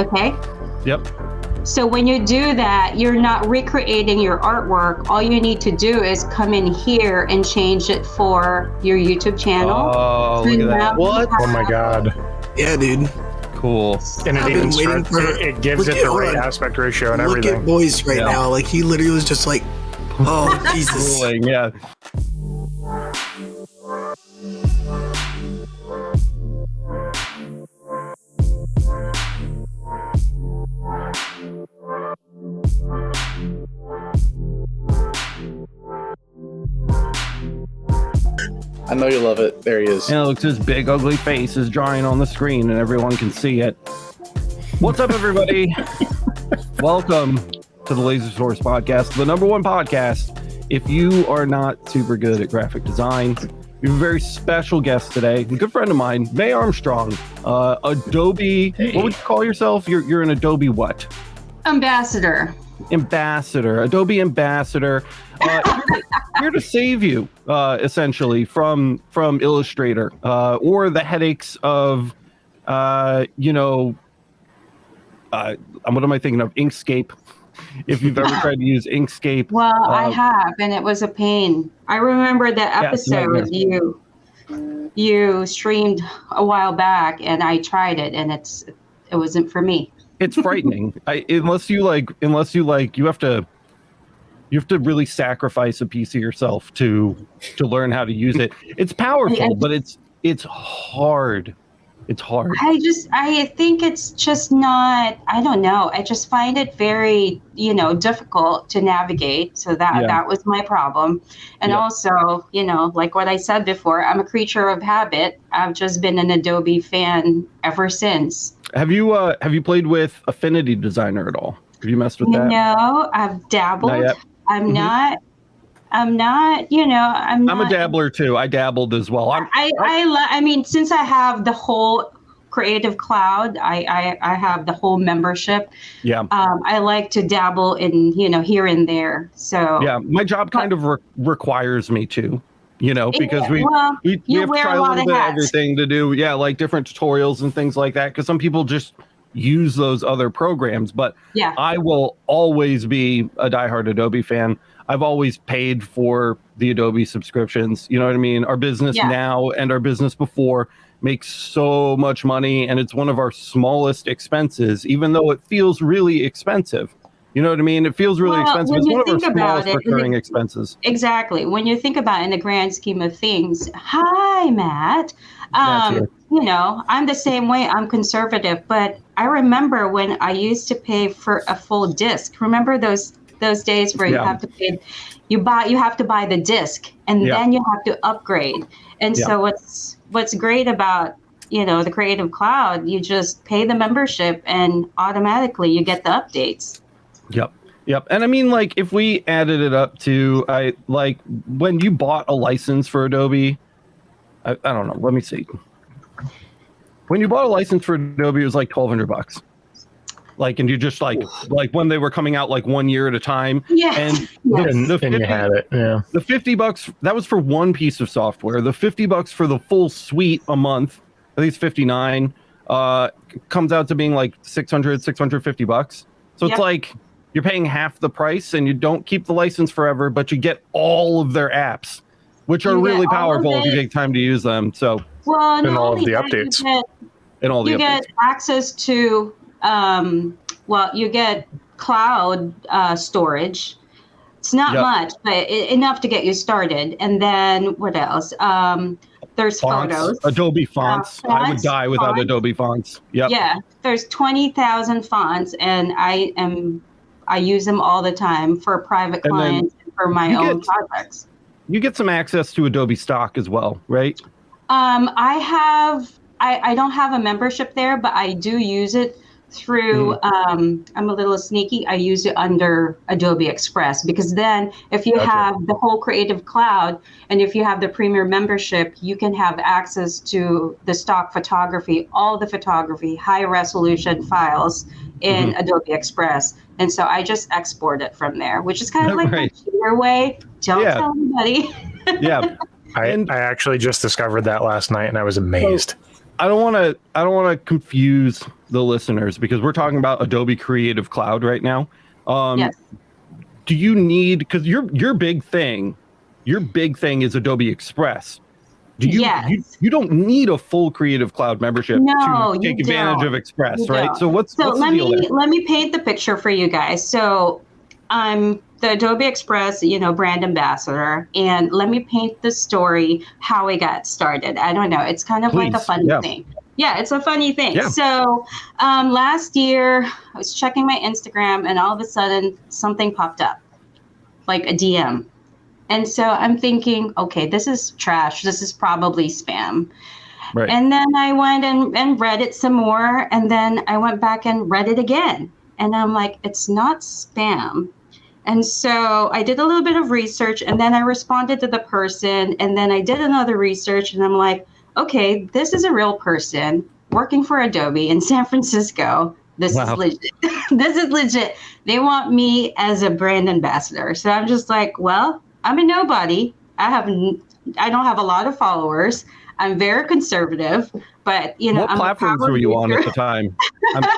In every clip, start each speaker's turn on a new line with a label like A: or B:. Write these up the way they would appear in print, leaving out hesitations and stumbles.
A: Okay.
B: Yep.
A: So when you do that, you're not recreating your artwork. All you need to do is come in here and change it for your YouTube channel.
B: Oh, look at that.
C: What?
D: Oh my God.
C: Yeah, dude.
B: Cool.
D: And
C: I've
D: it
C: been
D: even
C: waiting
D: starts,
C: for-
D: it gives
C: Look
D: it the
C: at-
D: right
C: hold on.
D: aspect ratio and
C: Look
D: everything.
C: at Boyce right
B: Yeah.
C: now. Like, he literally was just like, oh, Jesus.
B: Cooling, yeah.
E: I know you love it. There he is.
B: And it looks his big ugly face is drawing on the screen and everyone can see it. What's up, everybody? Welcome to the Laser Source Podcast, the #1 podcast. If you are not super good at graphic design, we have a very special guest today, a good friend of mine, Mae Armstrong, Adobe.
E: Hey.
B: What would you call yourself? You're an Adobe what?
A: Ambassador.
B: Ambassador, Adobe ambassador, here to save you, essentially from Illustrator or the headaches of, what am I thinking of? Inkscape. If you've ever tried to use Inkscape.
A: Well, I have, and it was a pain. I remember the
B: it's a
A: episode you streamed a while back, and I tried it, and it wasn't for me.
B: It's frightening. Unless you have to really sacrifice a piece of yourself to learn how to use it. It's powerful, but it's hard. It's hard.
A: I think it's just not, I don't know. I just find it very, difficult to navigate. So that was my problem. And also, like what I said before, I'm a creature of habit. I've just been an Adobe fan ever since.
B: Have you played with Affinity Designer at all? Have you messed with that?
A: No, I've dabbled.
B: Not yet.
A: I'm not. I'm
B: a dabbler too. I dabbled as well.
A: I mean, since I have the whole Creative Cloud, I have the whole membership.
B: Yeah.
A: I like to dabble in, here and there. So
B: yeah, my job kind of requires me to, because we have to try a little bit of everything to do. Yeah, like different tutorials and things like that. Because some people just use those other programs, but I will always be a diehard Adobe fan. I've always paid for the Adobe subscriptions. You know what I mean? Our business now and our business before makes so much money, and it's one of our smallest expenses, even though it feels really expensive. You know what I mean? It feels really expensive. It's one of our smallest recurring expenses.
A: Exactly. When you think about it in the grand scheme of things, hi, Matt. I'm the same way. I'm conservative, but I remember when I used to pay for a full disc. Remember those days where you have to pay, you have to buy the disc, and then you have to upgrade. And so what's great about the Creative Cloud, you just pay the membership and automatically you get the updates.
B: Yep. And I mean, like, if we added it up to when you bought a license for Adobe, I don't know, let me see. When you bought a license for Adobe, it was like $1,200. And you just like when they were coming out 1 year at a time.
A: Yeah.
B: And
D: And you had it. Yeah.
B: The $50, that was for one piece of software. The $50 for the full suite a month, at least $59, comes out to being like $650. So it's like you're paying half the price and you don't keep the license forever, but you get all of their apps, which are really powerful if you take time to use them. So
A: and
D: all of the updates.
A: You get access to you get cloud storage. It's not much, but enough to get you started. And then what else? There's
B: fonts,
A: photos.
B: Adobe fonts. I would die without Adobe fonts. Yep.
A: Yeah, there's 20,000 fonts, and I use them all the time for private clients and for my own projects.
B: You get some access to Adobe stock as well, right?
A: I don't have a membership there, but I do use it through, I'm a little sneaky. I use it under Adobe Express, because then if you have the whole Creative Cloud and if you have the Premier membership, you can have access to the stock photography, all the photography, high resolution files in Adobe Express. And so I just export it from there, which is kind of like a cheaper way. Don't tell anybody.
D: I actually just discovered that last night and I was amazed.
B: I don't want to confuse the listeners, because we're talking about Adobe Creative Cloud right now.
A: Yes.
B: Do you need, because your big thing is Adobe Express. Do you, you don't need a full Creative Cloud membership to take advantage of Express, right? So what's the deal there?
A: Let me paint the picture for you guys. So I'm the Adobe Express, brand ambassador, and let me paint the story how it got started. I don't know. It's kind of like a funny thing. Yeah, it's a funny thing. Yeah. So last year, I was checking my Instagram, and all of a sudden, something popped up, like a DM. And so I'm thinking, okay, this is trash. This is probably spam. Right. And then I went and read it some more, and then I went back and read it again. And I'm like, it's not spam. And so I did a little bit of research, and then I responded to the person, and then I did another research, and I'm like, okay, this is a real person working for Adobe in San Francisco. This is legit. This is legit. They want me as a brand ambassador. So I'm just like, well, I'm a nobody. I don't have a lot of followers. I'm very conservative, but what
B: platforms were you on at the time?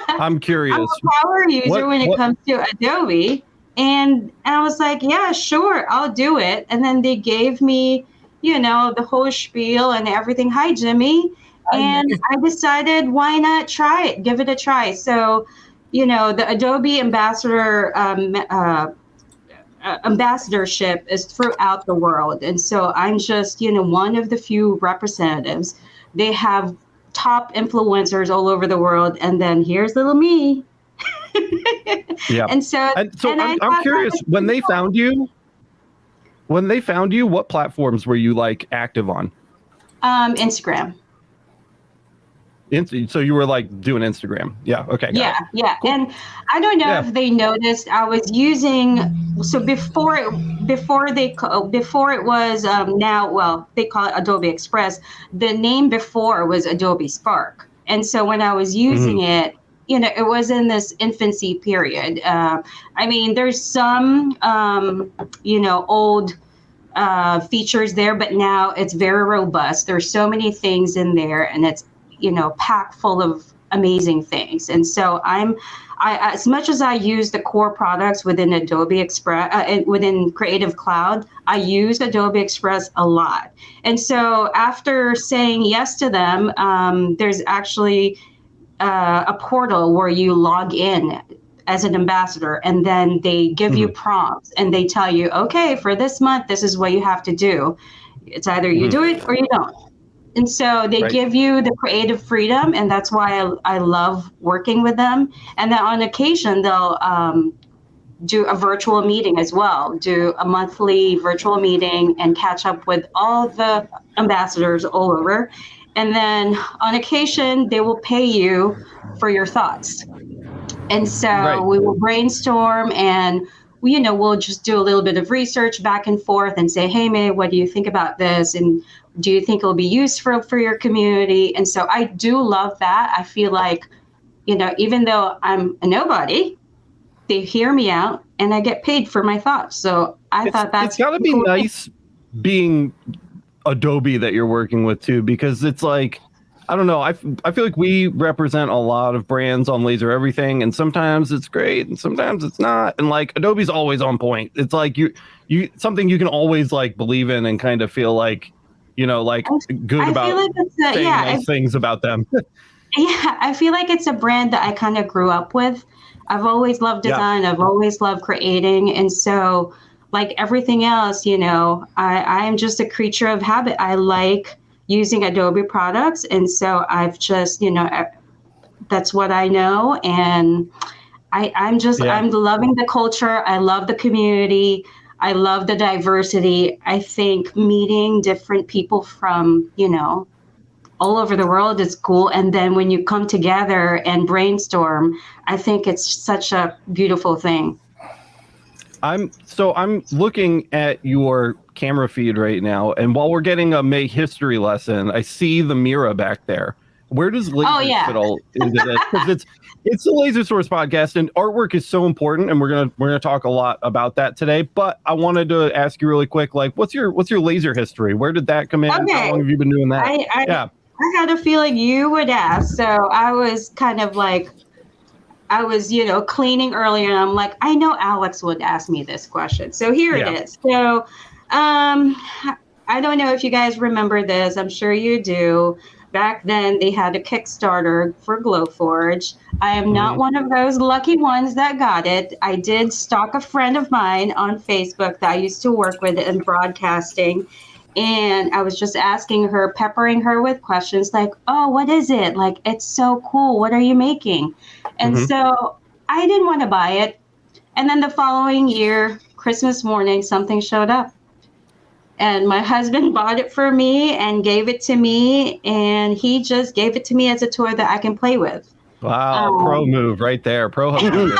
B: I'm curious.
A: I'm a power user when it comes to Adobe. And I was like, yeah, sure, I'll do it. And then they gave me, the whole spiel and everything. Hi, Jimmy. And I decided, why not try it? Give it a try. So, the Adobe ambassador ambassadorship is throughout the world. And so I'm just, one of the few representatives. They have top influencers all over the world. And then here's little me.
B: Yeah.
A: And so
B: I'm curious, when they found you, what platforms were you like active on?
A: Instagram.
B: So you were like doing Instagram. Yeah. Okay.
A: Yeah. Cool. And I don't know if they noticed I was using, so before it was they call it Adobe Express. The name before was Adobe Spark. And so when I was using it, it was in this infancy period. There's some, old features there, but now it's very robust. There's so many things in there, and it's, packed full of amazing things. And so I as much as I use the core products within Adobe Express, within Creative Cloud, I use Adobe Express a lot. And so after saying yes to them, there's actually a portal where you log in as an ambassador, and then they give you prompts, and they tell you, okay, for this month, this is what you have to do. It's either you do it or you don't. And so they give you the creative freedom, and that's why I love working with them. And then on occasion, they'll do a virtual meeting as well, do a monthly virtual meeting and catch up with all the ambassadors all over. And then on occasion, they will pay you for your thoughts. And so we will brainstorm, and we'll just do a little bit of research back and forth and say, hey, Mae, what do you think about this? And do you think it'll be useful for your community? And so I do love that. I feel like, even though I'm a nobody, they hear me out and I get paid for my thoughts. So I thought that's
B: it's got to be cool. Nice being Adobe that you're working with too, because it's like, I don't know. I feel like we represent a lot of brands on Laser Everything, and sometimes it's great and sometimes it's not. And like Adobe's always on point. It's like you something you can always like believe in and kind of feel like, good about saying nice things about them.
A: Yeah, I feel like it's a brand that I kind of grew up with. I've always loved design. I've always loved creating. And so like everything else, I am just a creature of habit. I like using Adobe products. And so I've just, that's what I know. And I'm loving the culture. I love the community. I love the diversity. I think meeting different people from, all over the world is cool. And then when you come together and brainstorm, I think it's such a beautiful thing.
B: I'm looking at your camera feed right now, and while we're getting a Mae history lesson, I see the Mira back there. Where does lasers fit all into this? Because it's the Laser Source podcast, and artwork is so important, and we're gonna talk a lot about that today. But I wanted to ask you really quick, like, what's your laser history? Where did that come in?
A: Okay.
B: How long have you been doing that?
A: I had a feeling you would ask. So I was kind of like, I was, cleaning earlier, and I'm like, I know Alex would ask me this question. So here it is. So I don't know if you guys remember this. I'm sure you do. Back then, they had a Kickstarter for Glowforge. I am not one of those lucky ones that got it. I did stalk a friend of mine on Facebook that I used to work with in broadcasting. And I was just asking her, peppering her with questions like, oh, what is it? Like, it's so cool. What are you making? And so I didn't want to buy it. And then the following year, Christmas morning, something showed up. And my husband bought it for me and gave it to me. And he just gave it to me as a toy that I can play with.
B: Wow, pro move right there. Pro husband.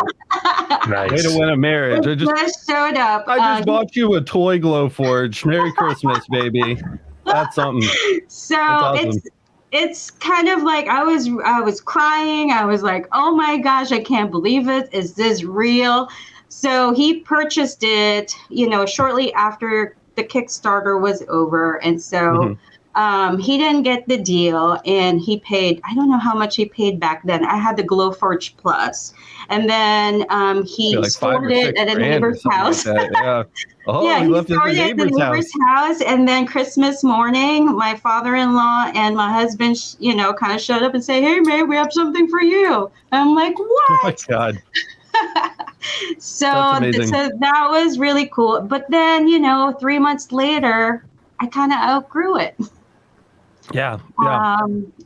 B: Nice. Way to win a marriage.
A: It just showed up.
B: I just bought you a toy Glowforge. Merry Christmas, baby. That's something.
A: So
B: That's awesome.
A: It's kind of like I was crying. I was like, oh my gosh, I can't believe it. Is this real? So he purchased it, shortly after the Kickstarter was over. And so he didn't get the deal, and he paid, I don't know how much he paid back then. I had the Glowforge Plus. And then he
B: like
A: stored it at a neighbor's house.
B: Like yeah. Oh,
A: yeah,
B: he left it at the
A: neighbor's house. And then Christmas morning, my father-in-law and my husband, kind of showed up and say, hey, man, we have something for you. And I'm like, what?
B: Oh my God.
A: So that was really cool. But then, 3 months later, I kind of outgrew it.
B: Yeah.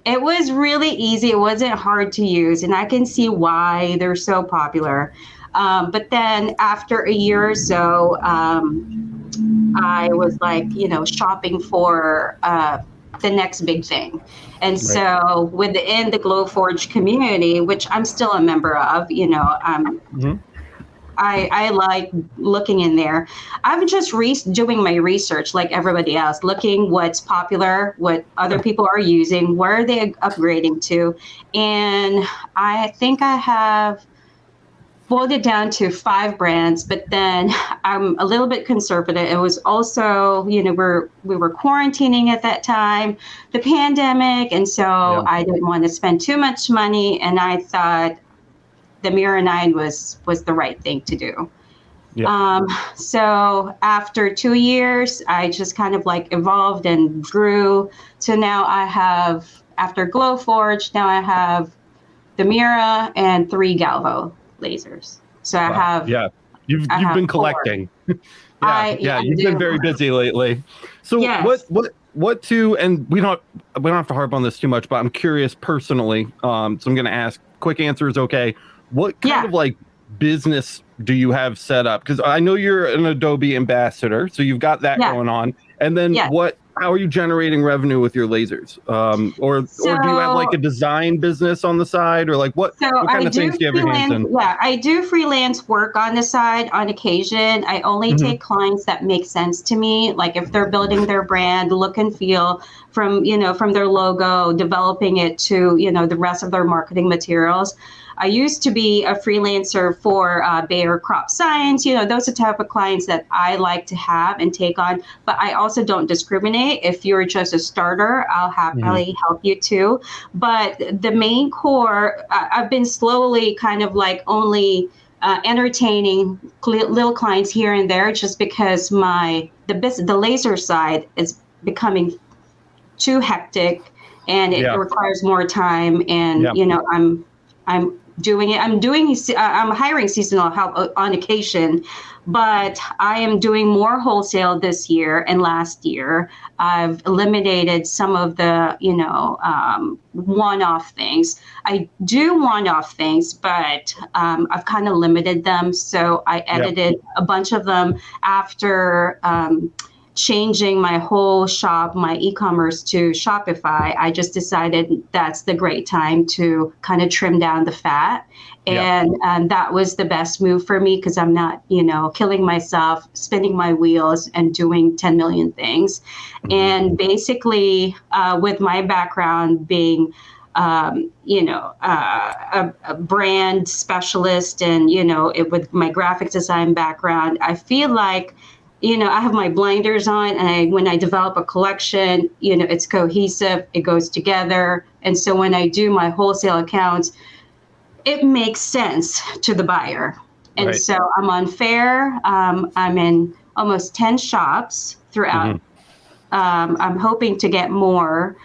A: It was really easy. It wasn't hard to use, and I can see why they're so popular. But then after a year or so, I was like, shopping for the next big thing. And so within the Glowforge community, which I'm still a member of, I like looking in there. I'm just doing my research like everybody else, looking what's popular, what other people are using, where are they upgrading to. And I think I have boiled it down to 5 brands, but then I'm a little bit conservative. It was also, we were quarantining at that time, the pandemic. And so I didn't want to spend too much money. And I thought the Mira 9 was the right thing to do. So after 2 years, I just kind of like evolved and grew. So now I have, after Glowforge, now I have the Mira and 3 Galvo lasers. So I have.
B: Yeah, you've been collecting. You've been very busy lately. So what to, and we don't have to harp on this too much, but I'm curious personally. So I'm going to ask. Quick answer is okay. What kind of like business do you have set up? Because I know you're an Adobe ambassador, so you've got that going on. And then how are you generating revenue with your lasers? Or do you have like a design business on the side, or like what kind of things do you have your hands in?
A: Yeah, I do freelance work on the side on occasion. I only take clients that make sense to me. Like if they're building their brand, look and feel from their logo, developing it to, the rest of their marketing materials. I used to be a freelancer for Bayer Crop Science. Those are the type of clients that I like to have and take on. But I also don't discriminate. If you're just a starter, I'll happily help you too. But the main core, I've been slowly kind of like only entertaining little clients here and there, just because the laser side is becoming too hectic, and it requires more time. And I'm doing it. I'm hiring seasonal help on occasion, but I am doing more wholesale this year and last year. I've eliminated some of the, one-off things. I do one-off things, but I've kind of limited them. So I edited a bunch of them after changing my whole shop, my e-commerce to Shopify. I just decided that's the great time to kind of trim down the fat. And that was the best move for me, because I'm not, killing myself, spinning my wheels and doing 10 million things. And basically, with my background being, a brand specialist and, with my graphic design background, I feel like I have my blinders on, and when I develop a collection, it's cohesive, it goes together. And so when I do my wholesale accounts, it makes sense to the buyer. And so I'm on Fair. I'm in almost 10 shops throughout. I'm hoping to get more.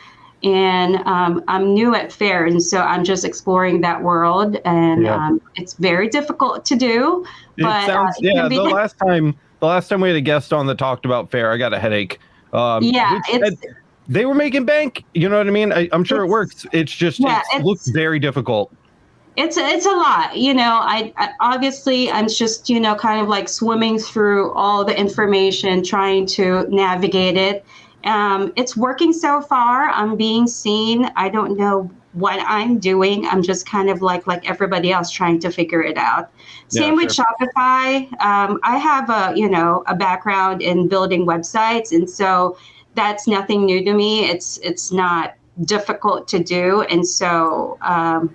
A: And I'm new at Fair, and so I'm just exploring that world. And it's very difficult to do. But
B: the last time we had a guest on that talked about Fair, I got a headache. They were making bank. You know what I mean? I'm sure it works. It's just it looks very difficult.
A: It's a lot. I obviously I'm just kind of like swimming through all the information, trying to navigate it. It's working so far. I'm being seen. I don't know what I'm doing. I'm just kind of like everybody else trying to figure it out. Same with Shopify. I have a background in building websites, and so that's nothing new to me. It's not difficult to do. And so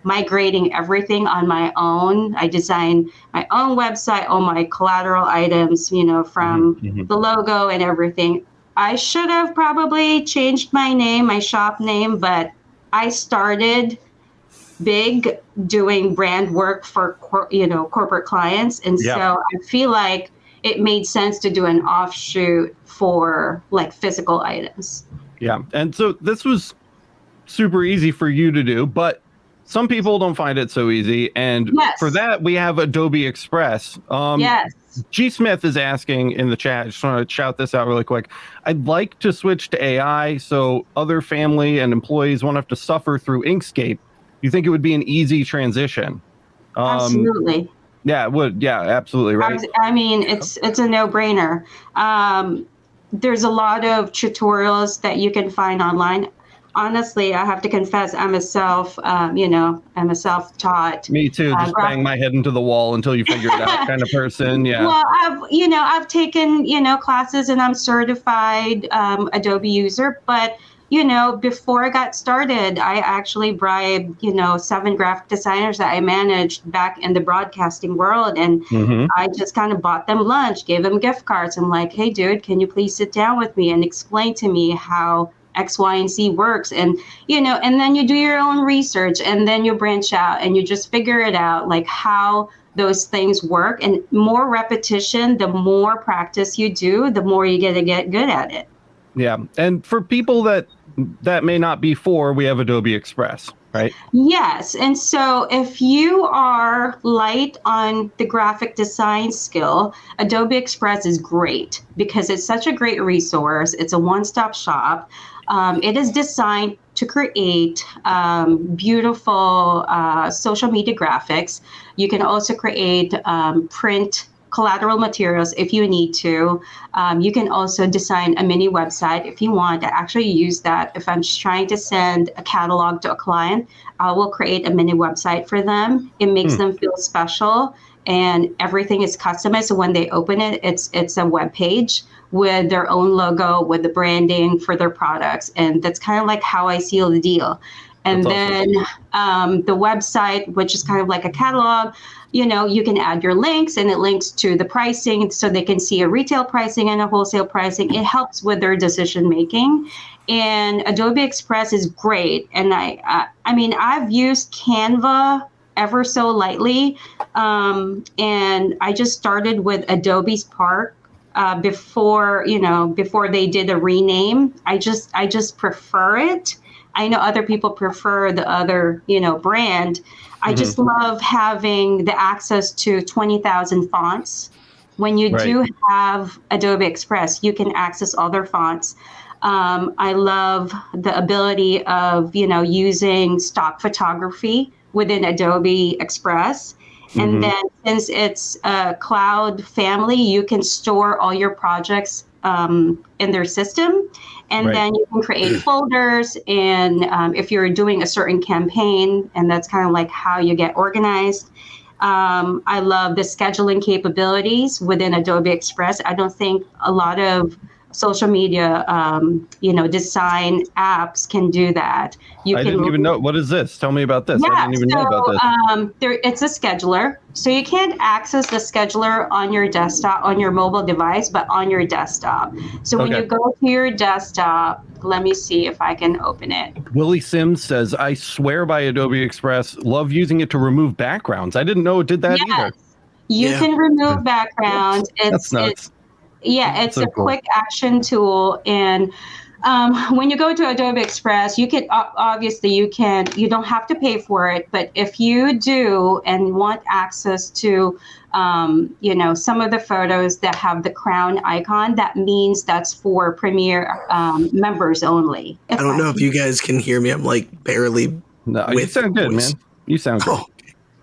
A: migrating everything on my own, I design my own website, all my collateral items, from the logo and everything. I should have probably changed my name, my shop name, but I started big doing brand work for corporate clients, and so I feel like it made sense to do an offshoot for like physical items.
B: Yeah, and so this was super easy for you to do, but some people don't find it so easy, and for that we have Adobe Express. G Smith is asking in the chat, I just want to shout this out really quick. I'd like to switch to AI so other family and employees won't have to suffer through Inkscape. You think it would be an easy transition?
A: Absolutely.
B: Yeah, it would. Yeah, absolutely. Right.
A: I mean, it's a no-brainer. There's a lot of tutorials that you can find online. Honestly, I have to confess, I'm a self-taught.
B: Me too. Just bang my head into the wall until you figure it out kind of person. Yeah.
A: Well, I've taken, classes, and I'm certified Adobe user. But, before I got started, I actually bribed, 7 graphic designers that I managed back in the broadcasting world. And I just kind of bought them lunch, gave them gift cards. I'm like, hey, dude, can you please sit down with me and explain to me how X, Y, and Z works? And, and then you do your own research, and then you branch out and you just figure it out, like how those things work. And more repetition, the more practice you do, the more you get good at it.
B: Yeah. And for people that may not be we have Adobe Express, right? Yes.
A: And so if you are light on the graphic design skill, Adobe Express is great because it's such a great resource. It's a one-stop shop. It is designed to create beautiful social media graphics. You can also create print collateral materials if you need to. You can also design a mini website if you want. I actually use that if I'm just trying to send a catalog to a client. I will create a mini website for them. It makes them feel special, and everything is customized. So when they open it, it's a web page with their own logo, with the branding for their products. And that's kind of like how I seal the deal. And then the website, which is kind of like a catalog, you can add your links, and it links to the pricing so they can see a retail pricing and a wholesale pricing. It helps with their decision making. And Adobe Express is great. And I mean, I've used Canva ever so lightly. And I just started with Adobe Spark before they did a rename. I just prefer it. I know other people prefer the other, brand. I just love having the access to 20,000 fonts. When you do have Adobe Express, you can access other fonts. I love the ability of, using stock photography within Adobe Express. And then since it's a cloud family, you can store all your projects in their system. And then you can create folders. And if you're doing a certain campaign, and that's kind of like how you get organized. I love the scheduling capabilities within Adobe Express. I don't think a lot of social media, design apps can do that.
B: I didn't even know. What is this? Tell me about this.
A: Yeah,
B: I didn't even know about this.
A: It's a scheduler. So you can't access the scheduler on your desktop, on your mobile device, but on your desktop. So when you go to your desktop, let me see if I can open it.
B: Willie Sims says, I swear by Adobe Express, love using it to remove backgrounds. I didn't know it did that either.
A: You can remove backgrounds.
B: That's nuts.
A: It's a quick action tool. And when you go to Adobe Express, you can obviously you don't have to pay for it, but if you do and want access to some of the photos that have the crown icon, that means that's for Premiere members only.
C: I don't know if you guys can hear me. I'm like barely.
B: No, you sound good, man. You sound good.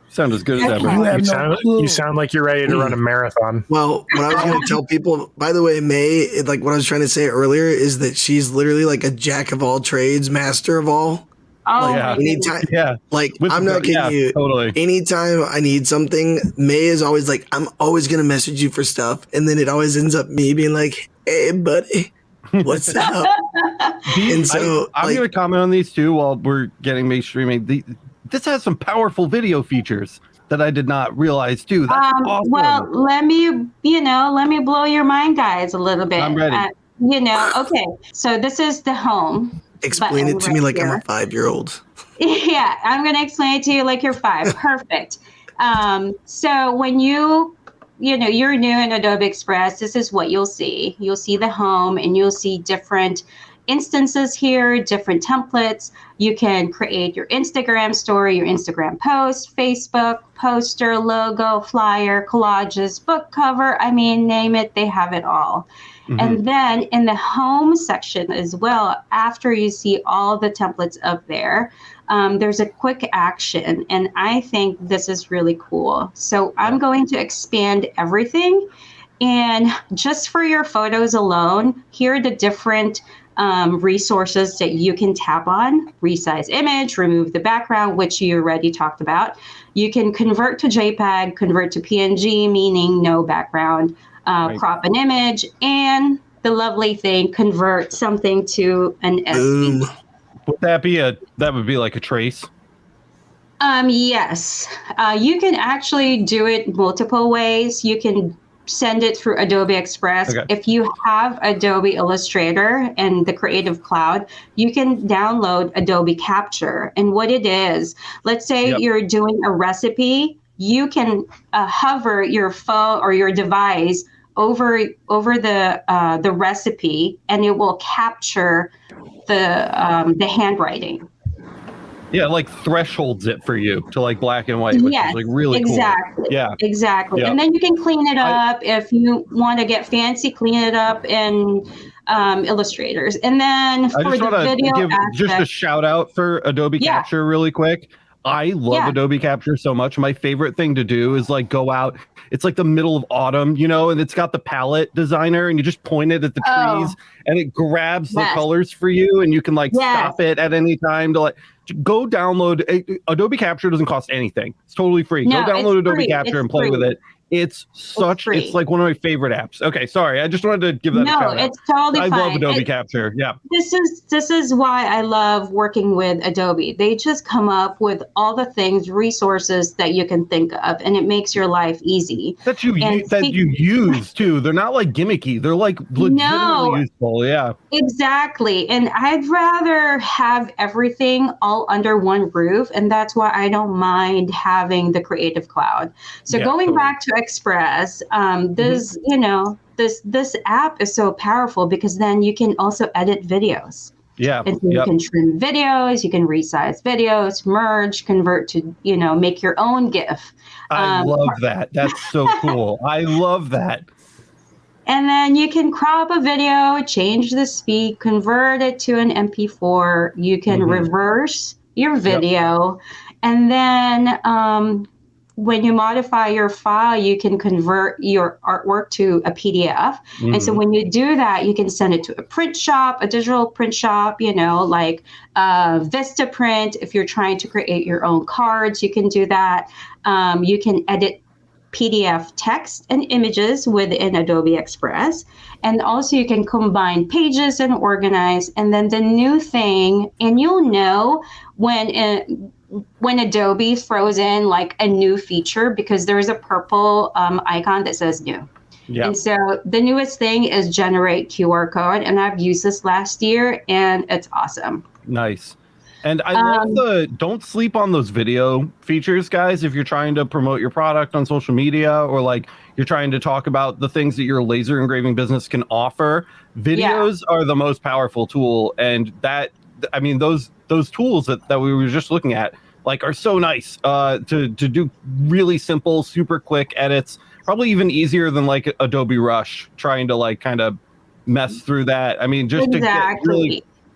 B: Sound as good as ever.
D: You sound like you're ready to run a marathon.
C: Well, what I was going to tell people, by the way, Mae, like what I was trying to say earlier is that she's literally like a jack of all trades, master of all.
A: Oh,
C: like, anytime, like I'm not kidding you.
B: Totally.
C: Anytime I need something, Mae is always like, I'm always going to message you for stuff. And then it always ends up me being like, hey, buddy, what's up? And so
B: I'm going to comment on these too while we're getting Mae streaming. This has some powerful video features that I did not realize too. That's awesome.
A: Well, let me blow your mind, guys, a little bit.
B: I'm ready.
A: Okay. So this is the home.
C: Explain it to me like I'm a 5-year-old.
A: Yeah, I'm going to explain it to you like you're 5. Perfect. So when you're new in Adobe Express, this is what you'll see. You'll see the home, and you'll see different instances here, different templates. You can create your Instagram story, your Instagram post, Facebook poster, logo, flyer, collages, book cover. I mean, name it, they have it all. Mm-hmm. And then in the home section as well, after you see all the templates up there, there's a quick action. And I think this is really cool. So I'm going to expand everything. And just for your photos alone, here are the different resources that you can tap on. Resize image, remove the background, which you already talked about. You can convert to JPEG, convert to PNG, meaning no background, crop an image, and the lovely thing, convert something to an SD.
B: Would that would be like a trace?
A: Yes. You can actually do it multiple ways. You can send it through Adobe Express. Okay. If you have Adobe Illustrator and the Creative Cloud, you can download Adobe Capture. And what it is, let's say you're doing a recipe, you can hover your phone or your device over the recipe, and it will capture the handwriting.
B: Yeah, like thresholds it for you to like black and white, which is like really cool. Yeah,
A: exactly. Yeah. And then you can clean it up if you want to get fancy. Clean it up in Illustrators, and then for the video aspect,
B: just a shout out for Adobe Capture really quick. I love Adobe Capture so much. My favorite thing to do is like go out. It's like the middle of autumn, and it's got the palette designer, and you just point it at the trees, and it grabs the colors for you, and you can like stop it at any time to like go download. Adobe Capture doesn't cost anything. It's totally free.
A: No,
B: go download Adobe Capture and play with it. It's like one of my favorite apps. Okay, sorry. I just wanted to give that a shout out.
A: No, it's totally fine.
B: I love Adobe Capture. Yeah.
A: This is why I love working with Adobe. They just come up with all the things, resources that you can think of, and it makes your life easy.
B: That you use too. They're not like gimmicky. They're like legitimately useful. Yeah.
A: Exactly. And I'd rather have everything all under one roof, and that's why I don't mind having the Creative Cloud. So going back to Express, this app is so powerful because then you can also edit videos.
B: Yeah.
A: And you can trim videos, you can resize videos, merge, convert to, make your own GIF.
B: I love that. That's so cool. I love that.
A: And then you can crop a video, change the speed, convert it to an MP4. You can reverse your video. And then when you modify your file, you can convert your artwork to a PDF. And so when you do that, you can send it to a print shop, a digital print shop, like Vistaprint. If you're trying to create your own cards, you can do that. You can edit PDF text and images within Adobe Express. And also you can combine pages and organize. And then the new thing, and you'll know when Adobe throws in like a new feature, because there's a purple icon that says new. Yeah. And so the newest thing is generate QR code. And I've used this last year and it's awesome.
B: Nice. And I love don't sleep on those video features, guys. If you're trying to promote your product on social media, or like you're trying to talk about the things that your laser engraving business can offer, videos are the most powerful tool. And that, I mean, those tools that we were just looking at, like, are so nice to do really simple, super quick edits, probably even easier than like Adobe Rush, trying to like kind of mess through that. I mean, just to get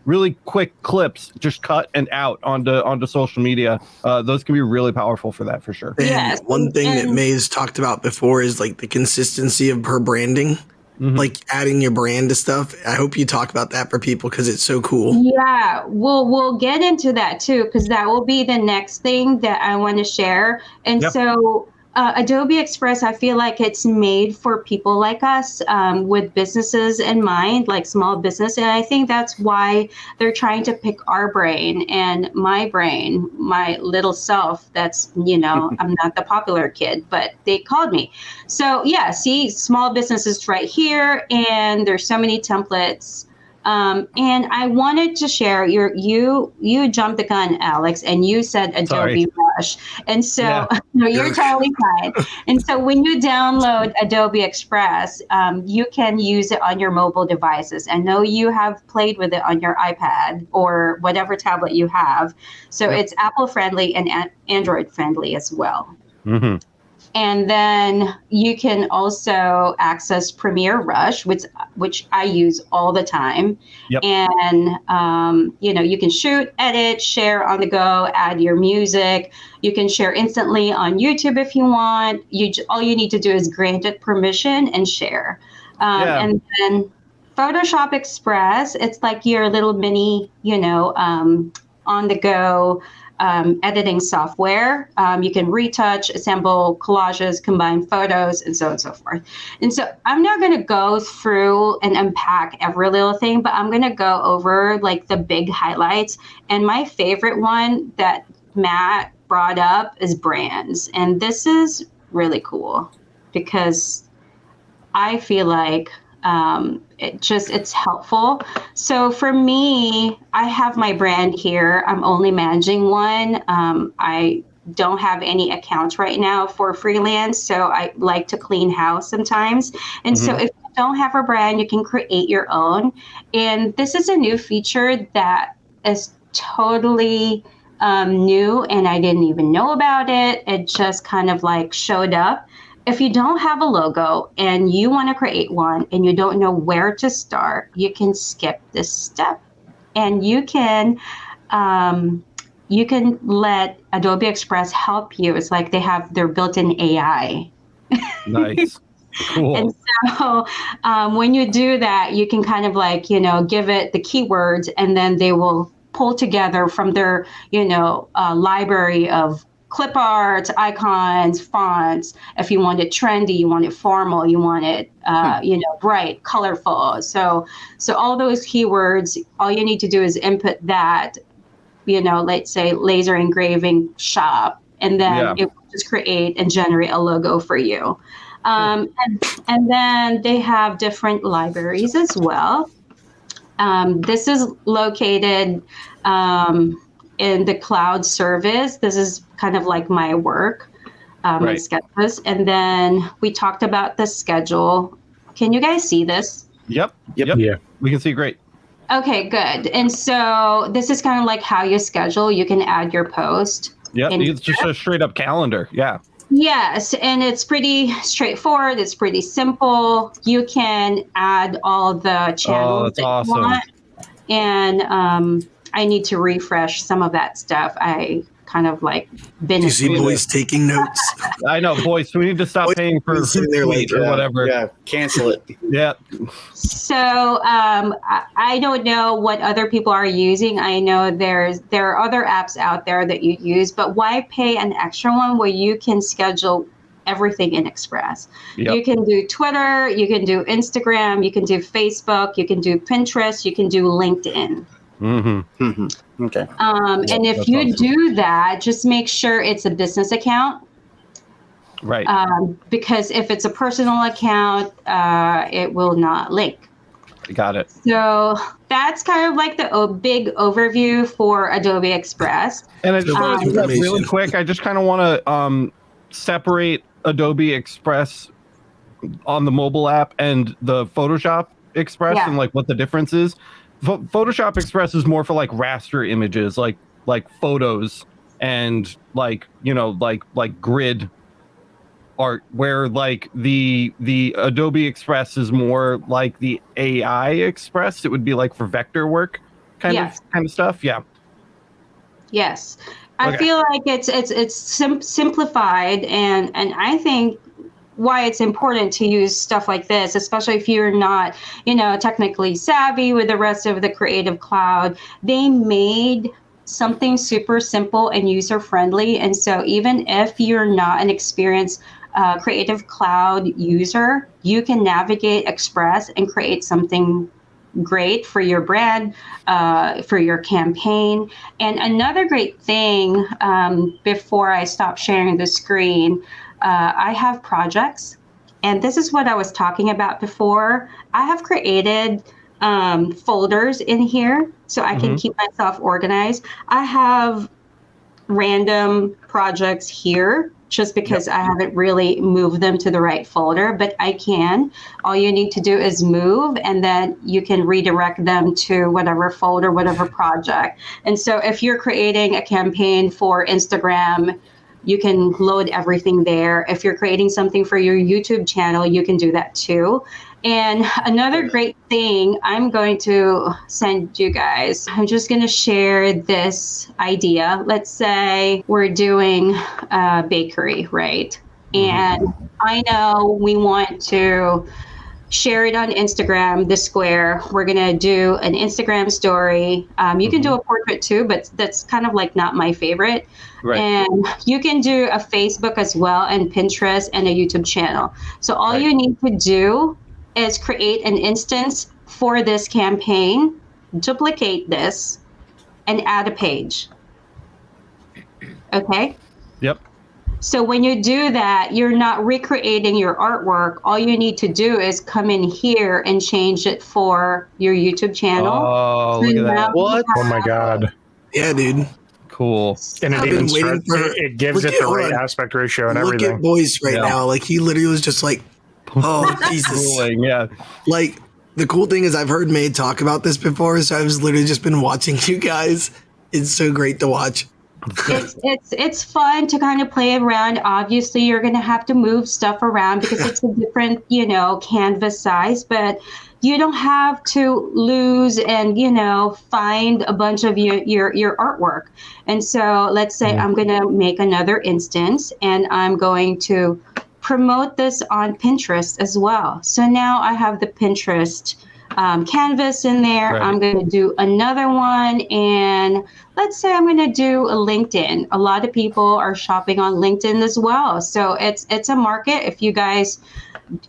B: really quick clips, just cut and out onto social media. Those can be really powerful for that, for sure.
C: Yes. One thing that Mae's talked about before is like the consistency of her branding, like adding your brand to stuff. I hope you talk about that for people because it's so cool.
A: Yeah, we'll get into that too, because that will be the next thing that I want to share. And so Adobe Express, I feel like it's made for people like us with businesses in mind, like small business. And I think that's why they're trying to pick our brain and my brain, my little self. That's, you know, I'm not the popular kid, but they called me. So yeah, see, small businesses right here. And there's so many templates. And I wanted to share you jumped the gun, Alex, and you said Adobe Rush. And so no, you're totally fine. And so when you download Adobe Express, you can use it on your mobile devices. I know you have played with it on your iPad or whatever tablet you have. So it's Apple friendly and Android friendly as well. Mm-hmm. And then you can also access Premiere Rush, which I use all the time. Yep. And, you know, you can shoot, edit, share on the go, add your music. You can share instantly on YouTube if you want. All you need to do is grant it permission and share. And then Photoshop Express, it's like your little mini, you know, on the go editing software. You can retouch, assemble collages, combine photos, and so on and so forth. And so I'm not going to go through and unpack every little thing, but I'm going to go over like the big highlights. And my favorite one that Matt brought up is brands. And this is really cool because I feel like it's helpful. So for me, I have my brand here. I'm only managing one. I don't have any accounts right now for freelance. So I like to clean house sometimes. And so if you don't have a brand, you can create your own. And this is a new feature that is totally new, and I didn't even know about it. It just kind of like showed up. If you don't have a logo and you want to create one and you don't know where to start, you can skip this step, and you can let Adobe Express help you. It's like they have their built-in AI.
B: Nice. Cool.
A: And so when you do that, you can kind of like, you know, give it the keywords, and then they will pull together from their, you know, library of clip art, icons, fonts. If you want it trendy, you want it formal, you want it, you know, bright, colorful. So all those keywords, all you need to do is input that, you know, let's say laser engraving shop, and then it will just create and generate a logo for you. And then they have different libraries as well. This is located in the cloud service. This is kind of like my work, my schedules. And then we talked about the schedule. Can you guys see this?
B: Yep. Yeah. We can see great.
A: Okay, good. And so this is kind of like how you schedule. You can add your post.
B: Yeah, it's just a straight up calendar. Yeah.
A: Yes, and it's pretty straightforward. It's pretty simple. You can add all the channels that you want. And I need to refresh some of that stuff. I kind of like been.
C: You see boys taking notes.
B: I know, boys. We need to stop paying for Hootsuite or whatever.
E: Yeah, cancel it.
B: Yeah.
A: So I don't know what other people are using. I know there are other apps out there that you use, but why pay an extra one where you can schedule everything in Express.
B: Yep.
A: You can do Twitter, you can do Instagram, you can do Facebook, you can do Pinterest, you can do LinkedIn.
E: Okay.
A: And if you do that, just make sure it's a business account.
B: Right.
A: Because if it's a personal account, it will not link.
B: Got it.
A: So that's kind of like the big overview for Adobe Express.
B: And I just want to do that really quick. I just kind of want to separate Adobe Express on the mobile app and the Photoshop Express and like what the difference is. Photoshop Express is more for like raster images, like photos and like, you know, like grid art, where like the Adobe Express is more like the AI Express. It would be like for vector work kind of stuff. Yeah.
A: Yes. I feel like it's simplified, and I think why it's important to use stuff like this, especially if you're not, you know, technically savvy with the rest of the Creative Cloud. They made something super simple and user friendly, and so even if you're not an experienced Creative Cloud user, you can navigate Express and create something great for your brand, for your campaign. And another great thing, before I stop sharing the screen, I have projects, and this is what I was talking about before. I have created folders in here so I can keep myself organized. I have random projects here just because I haven't really moved them to the right folder, but I can. All you need to do is move, and then you can redirect them to whatever folder, whatever project. And so if you're creating a campaign for Instagram, you can load everything there. If you're creating something for your YouTube channel, you can do that too. And another great thing I'm going to send you guys, I'm just going to share this idea. Let's say we're doing a bakery, right? And I know we want to share it on Instagram, the square. We're going to do an Instagram story. You can do a portrait too, but that's kind of like not my favorite. Right. And you can do a Facebook as well, and Pinterest, and a YouTube channel. So all you need to do is create an instance for this campaign, duplicate this, and add a page. Okay?
B: Yep.
A: So when you do that, you're not recreating your artwork. All you need to do is come in here and change it for your YouTube channel.
B: Oh, look at that.
D: What? Oh my God.
C: Yeah, dude.
B: Cool.
D: And it gives it the right aspect ratio and everything.
C: Look at voice right now. Like, he literally was just like, oh, Jesus.
B: Yeah.
C: Like, the cool thing is I've heard Mae talk about this before, so I've literally just been watching you guys. It's so great to watch.
A: It's fun to kind of play around. Obviously, you're going to have to move stuff around because it's a different, you know, canvas size, but you don't have to lose and, you know, find a bunch of your artwork. And so let's say I'm going to make another instance, and I'm going to promote this on Pinterest as well. So now I have the Pinterest canvas in there. Right. I'm going to do another one, and let's say I'm going to do a LinkedIn. A lot of people are shopping on LinkedIn as well. So it's a market. If you guys,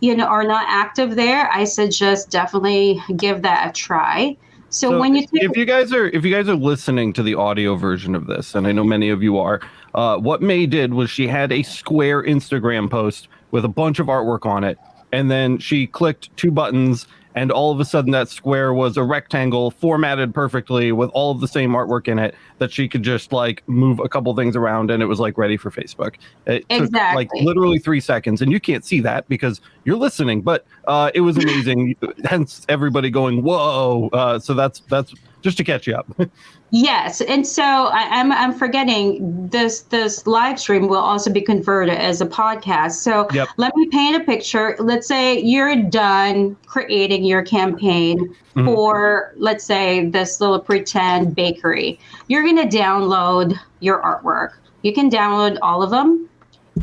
A: you know, are not active there, I suggest definitely give that a try. So when if
B: you guys are listening to the audio version of this, and I know many of you are, what Mae did was she had a square Instagram post with a bunch of artwork on it, and then she clicked two buttons, and all of a sudden that square was a rectangle formatted perfectly with all of the same artwork in it that she could just like move a couple things around, and it was like ready for Facebook. It took like literally 3 seconds, and you can't see that because you're listening, but it was amazing. Hence everybody going, whoa. So that's just to catch you up.
A: Yes, and so I'm forgetting this live stream will also be converted as a podcast. So let me paint a picture. Let's say you're done creating your campaign for, let's say, this little pretend bakery. You're going to download your artwork. You can download all of them,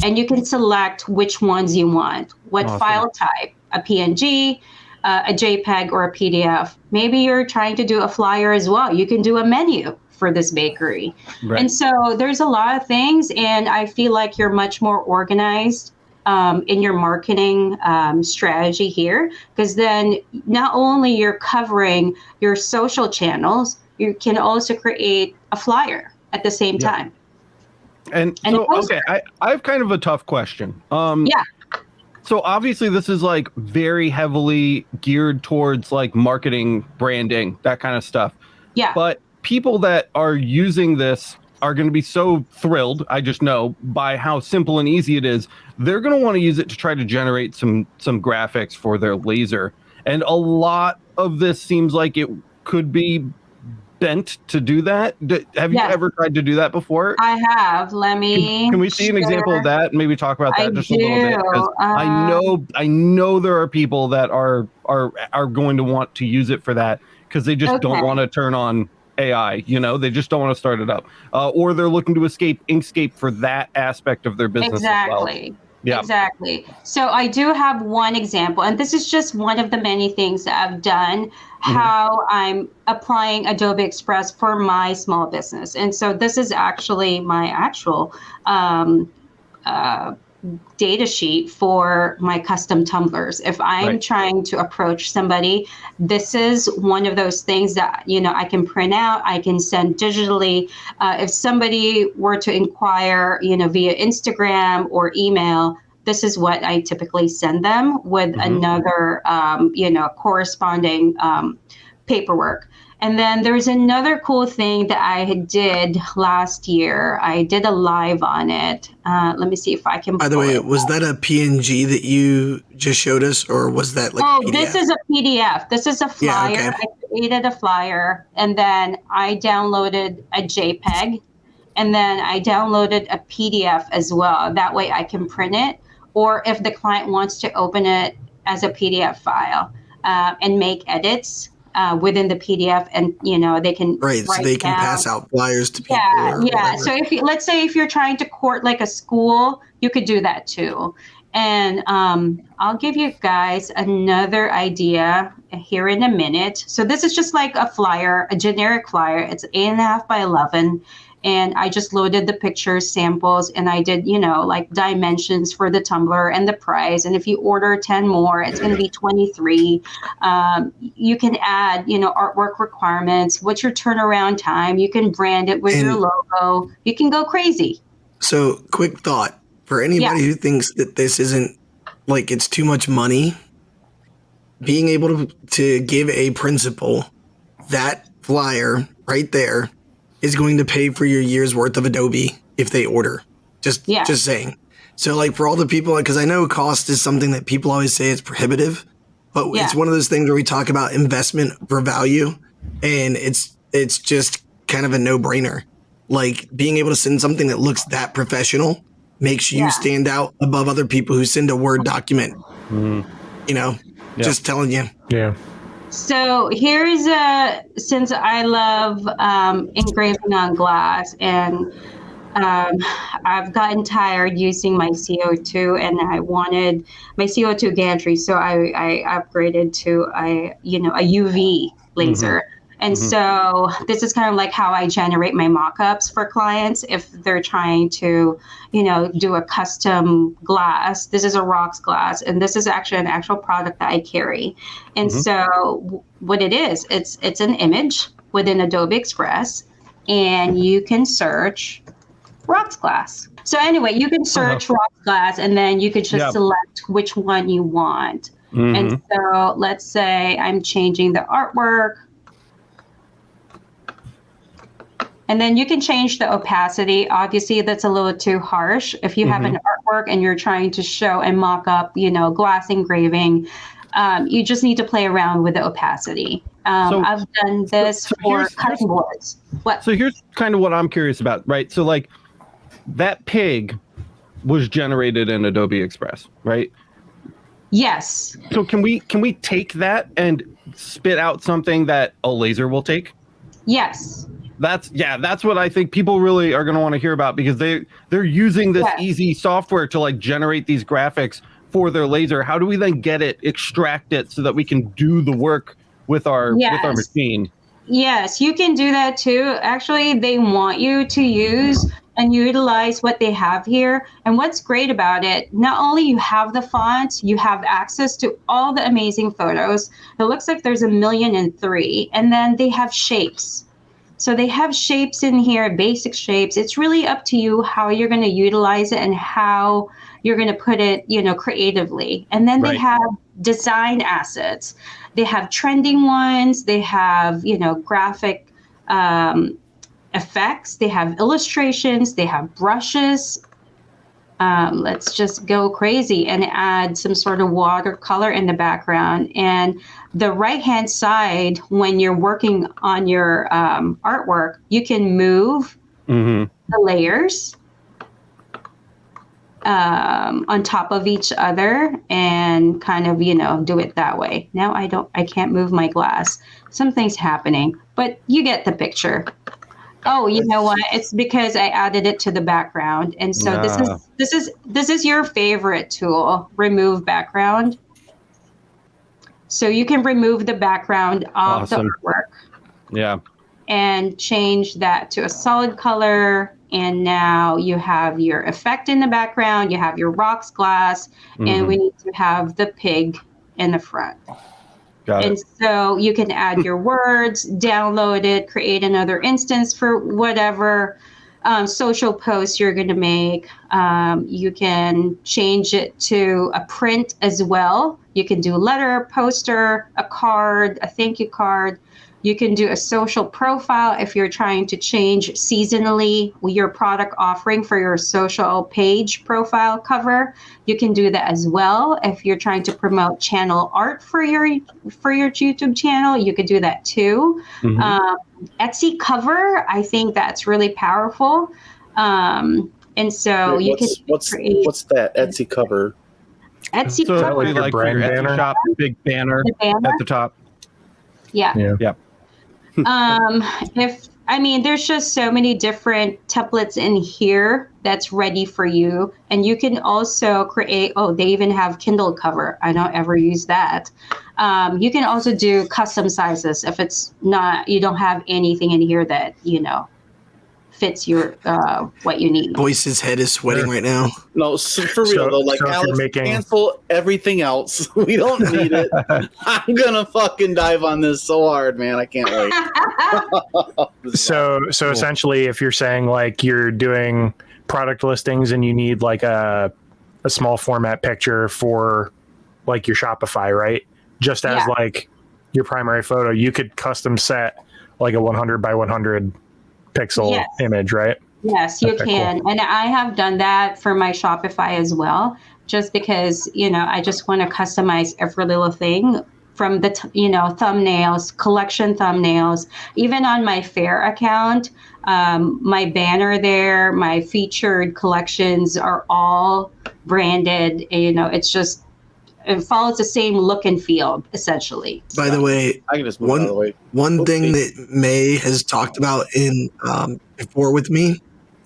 A: and you can select which ones you want, what file type, a PNG, a JPEG, or a PDF. Maybe you're trying to do a flyer as well. You can do a menu for this bakery. Right. And so there's a lot of things, and I feel like you're much more organized in your marketing strategy here, because then not only you're covering your social channels, you can also create a flyer at the same time.
B: And so, okay, I have kind of a tough question. So obviously this is like very heavily geared towards like marketing, branding, that kind of stuff.
A: Yeah.
B: But people that are using this are going to be so thrilled, I just know, by how simple and easy it is. They're going to want to use it to try to generate some graphics for their laser. And a lot of this seems like it could be bent to do that. Have you ever tried to do that before?
A: I have. Let me.
B: Can we see an example of that? Maybe talk about that just a little bit. I know there are people that are going to want to use it for that because they just don't want to turn on AI. You know, they just don't want to start it up, or they're looking to escape Inkscape for that aspect of their business as well. Yeah.
A: Exactly. So I do have one example, and this is just one of the many things that I've done, how I'm applying Adobe Express for my small business. And so this is actually my actual data sheet for my custom tumblers. If I'm trying to approach somebody, this is one of those things that, you know, I can print out, I can send digitally. If somebody were to inquire, you know, via Instagram or email, this is what I typically send them with another, you know, corresponding paperwork. And then there's another cool thing that I did last year. I did a live on it. Let me see if I can.
C: By the way, was that a PNG that you just showed us, or was that like a PDF?
A: This is a PDF. This is a flyer.
C: Yeah, okay.
A: I created a flyer, and then I downloaded a JPEG, and then I downloaded a PDF as well. That way I can print it, or if the client wants to open it as a PDF file and make edits within the PDF, and you know they can
C: so they can pass out flyers to people.
A: Yeah. So if let's say if you're trying to court like a school, you could do that too. And I'll give you guys another idea here in a minute. So this is just like a flyer, a generic flyer. It's 8.5 by 11. And I just loaded the pictures, samples, and I did, you know, like dimensions for the tumbler and the price. And if you order 10 more, it's going to be 23. You can add, you know, artwork requirements. What's your turnaround time? You can brand it with your logo. You can go crazy.
C: So quick thought for anybody who thinks that this isn't like it's too much money, being able to give a principal that flyer right there is going to pay for your year's worth of Adobe if they order. Just saying. So like for all the people, because I know cost is something that people always say it's prohibitive, but it's one of those things where we talk about investment for value, and it's just kind of a no-brainer. Like being able to send something that looks that professional makes you stand out above other people who send a Word document. You know, just telling you.
D: Yeah.
A: So here's since I love engraving on glass, and I've gotten tired using my CO2, and I wanted my CO2 gantry, so I upgraded to a UV laser. And so this is kind of like how I generate my mock-ups for clients if they're trying to, you know, do a custom glass. This is a rocks glass, and this is actually an actual product that I carry. And so what it is, it's an image within Adobe Express, and you can search rocks glass. So anyway, you can search rocks glass, and then you could just select which one you want. And so let's say I'm changing the artwork. And then you can change the opacity. Obviously, that's a little too harsh. If you have an artwork and you're trying to show and mock up, you know, glass engraving, you just need to play around with the opacity. I've done this for cutting boards.
B: So here's kind of what I'm curious about, right? So like that pig was generated in Adobe Express, right?
A: Yes.
B: So can we take that and spit out something that a laser will take?
A: Yes.
B: That's what I think people really are going to want to hear about, because they're using this easy software to like generate these graphics for their laser. How do we then extract it so that we can do the work with our machine?
A: Yes, you can do that too. Actually, they want you to use and utilize what they have here. And what's great about it, not only you have the font, you have access to all the amazing photos. It looks like there's 1,000,003, and then they have shapes. So they have shapes in here, basic shapes. It's really up to you how you're going to utilize it and how you're going to put it, creatively. And then they have design assets. They have trending ones. They have, graphic effects. They have illustrations. They have brushes. Let's just go crazy and add some sort of watercolor in the background. And the right-hand side, when you're working on your artwork, you can move the layers on top of each other and kind of, do it that way. Now I can't move my glass. Something's happening, but you get the picture. Oh, you know what? It's because I added it to the background. And so this is your favorite tool, remove background. So you can remove the background of the artwork.
B: Yeah.
A: And change that to a solid color. And now you have your effect in the background, you have your rocks glass, and we need to have the pig in the front. And so you can add your words, download it, create another instance for whatever social post you're going to make. You can change it to a print as well. You can do a letter, poster, a card, a thank you card. You can do a social profile if you're trying to change seasonally your product offering for your social page profile cover. You can do that as well. If you're trying to promote channel art for your YouTube channel, you could do that too. Etsy cover, I think that's really powerful. And so
E: what's that Etsy cover?
A: Etsy cover,
B: like your brand banner, Etsy shop, big banner at the top.
A: Yeah. There's just so many different templates in here that's ready for you. And you can also create, they even have Kindle cover. I don't ever use that. You can also do custom sizes if it's not, you don't have anything in here that, fits your what you need.
C: Boyce's head is sweating right now.
E: No, for real though. Like, Alex, cancel everything else. We don't need it. I'm gonna fucking dive on this so hard, man. I can't wait.
D: So essentially, if you're saying like you're doing product listings and you need like a small format picture for like your Shopify, right? Just as like your primary photo, you could custom set like a 100 by 100 pixel image, right?
A: Yes, you can. Cool. And I have done that for my Shopify as well, just because, I just want to customize every little thing from the, thumbnails, collection thumbnails, even on my Fair account, my banner there, my featured collections are all branded. It's just, it follows the same look and feel, essentially.
C: By the way,
E: I can just move out of the way.
C: One thing that Mae has talked about in before with me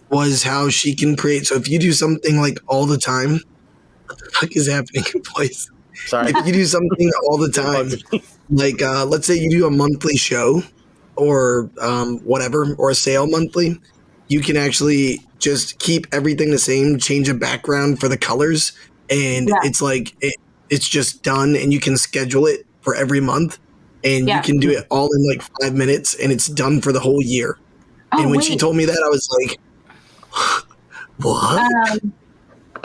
C: was how she can create. So if you do something like all the time, what the fuck is happening in place?
E: Sorry.
C: If you do something all the time, like let's say you do a monthly show or whatever, or a sale monthly, you can actually just keep everything the same, change a background for the colors, and it's like it's just done, and you can schedule it for every month, and you can do it all in like 5 minutes, and it's done for the whole year. And when she told me that, I was like, what?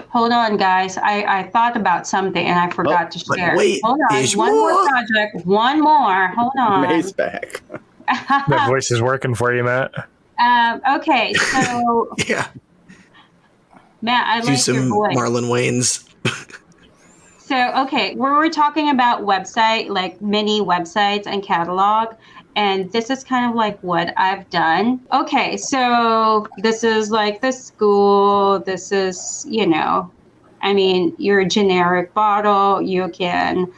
A: Hold on, guys. I thought about something, and I forgot to share.
C: Wait,
A: hold on. One more project. One more. Hold on.
E: Mae's back.
D: That voice is working for you, Matt.
A: Okay, so...
C: yeah.
A: Matt, I like your voice.
C: Marlon Wayans.
A: So, okay, we're talking about website, like mini websites and catalog, and this is kind of like what I've done. Okay, so this is like the school, this is, your generic bottle. You can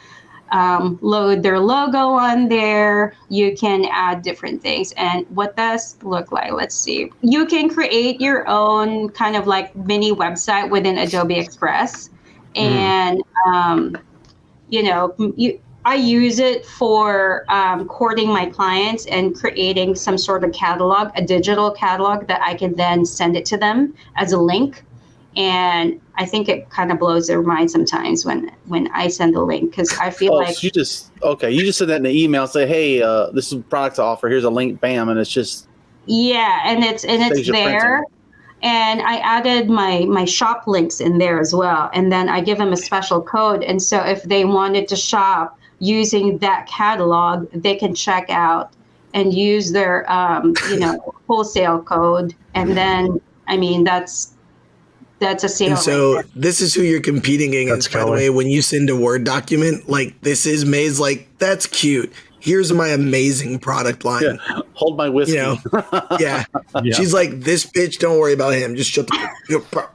A: load their logo on there. You can add different things. And what does look like? Let's see. You can create your own kind of like mini website within Adobe Express. And, I use it for courting my clients and creating some sort of catalog, a digital catalog that I can then send it to them as a link. And I think it kind of blows their mind sometimes when I send the link, because I feel like
E: so you just send that in the email, say, hey, this is a product to offer. Here's a link, bam, and it's just
A: and it's there. And I added my shop links in there as well. And then I give them a special code. And so if they wanted to shop using that catalog, they can check out and use their, wholesale code. And then, I mean, that's a sale.
C: And so this is who you're competing against, by the way. When you send a Word document, like this is Mae's, like, that's cute. Here's my amazing product line.
E: Yeah. Hold my whiskey.
C: You know, yeah. She's like, this bitch, don't worry about him. Just shut the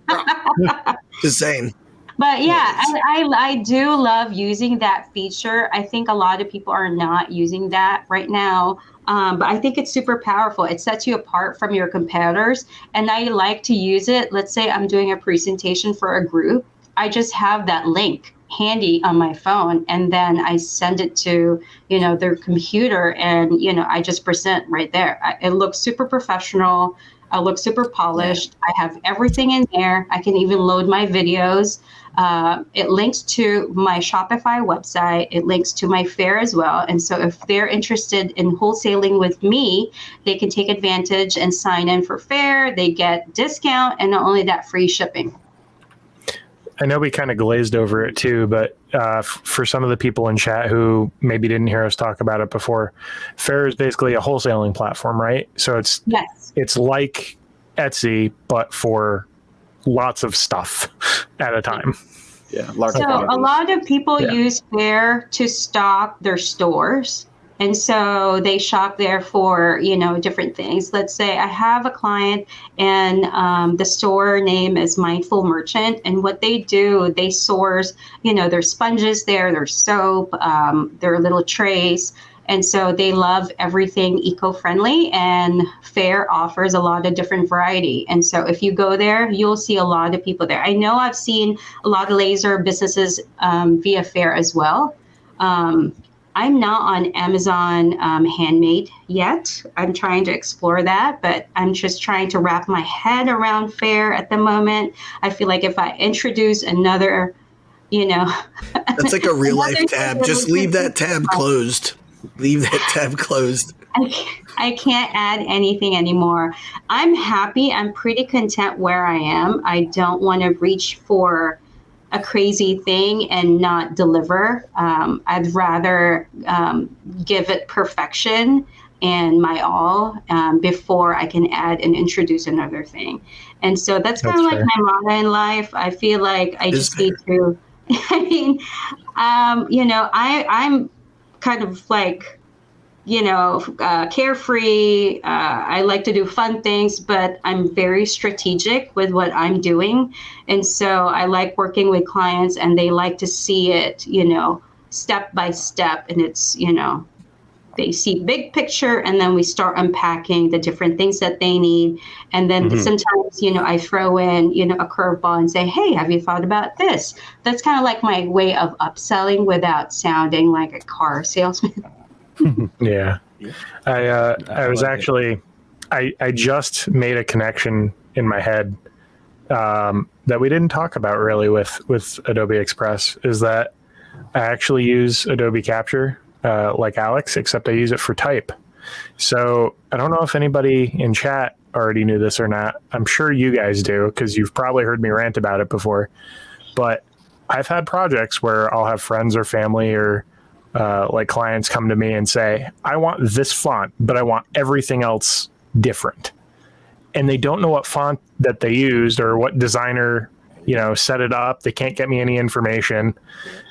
C: Just saying.
A: But yeah, I do love using that feature. I think a lot of people are not using that right now. But I think it's super powerful. It sets you apart from your competitors. And I like to use it. Let's say I'm doing a presentation for a group. I just have that link handy on my phone, and then I send it to, their computer, and, I just present right there. It looks super professional. I look super polished. I have everything in there. I can even load my videos. It links to my Shopify website. It links to my fair as well. And so if they're interested in wholesaling with me, they can take advantage and sign in for fair. They get discount, and not only that, free shipping.
D: I know we kind of glazed over it too, but for some of the people in chat who maybe didn't hear us talk about it before, Fair is basically a wholesaling platform, right? So it's like Etsy, but for lots of stuff at a time.
E: Yeah.
A: So a lot of people use Fair to stock their stores. And so they shop there for, different things. Let's say I have a client and the store name is Mindful Merchant. And what they do, they source, their sponges there, their soap, their little trays. And so they love everything eco-friendly, and Fair offers a lot of different variety. And so if you go there, you'll see a lot of people there. I know I've seen a lot of laser businesses via Fair as well. I'm not on Amazon Handmade yet. I'm trying to explore that, but I'm just trying to wrap my head around Fair at the moment. I feel like if I introduce another,
C: That's like a real life tab. Just leave that tab closed. Leave that tab closed.
A: I can't add anything anymore. I'm happy. I'm pretty content where I am. I don't want to reach for a crazy thing and not deliver. I'd rather give it perfection and my all before I can add and introduce another thing. And so that's kind of like my motto in life. I feel like I just need to, I'm kind of like, carefree. I like to do fun things, but I'm very strategic with what I'm doing. And so I like working with clients, and they like to see it, step by step. And it's, they see big picture, and then we start unpacking the different things that they need. And then sometimes, I throw in, a curveball and say, hey, have you thought about this? That's kind of like my way of upselling without sounding like a car salesman.
D: Yeah. I was actually, I just made a connection in my head that we didn't talk about really with Adobe Express, is that I actually use Adobe Capture like Alex, except I use it for type. So I don't know if anybody in chat already knew this or not. I'm sure you guys do, because you've probably heard me rant about it before. But I've had projects where I'll have friends or family or like clients come to me and say, I want this font, but I want everything else different. And they don't know what font that they used or what designer, set it up. They can't get me any information.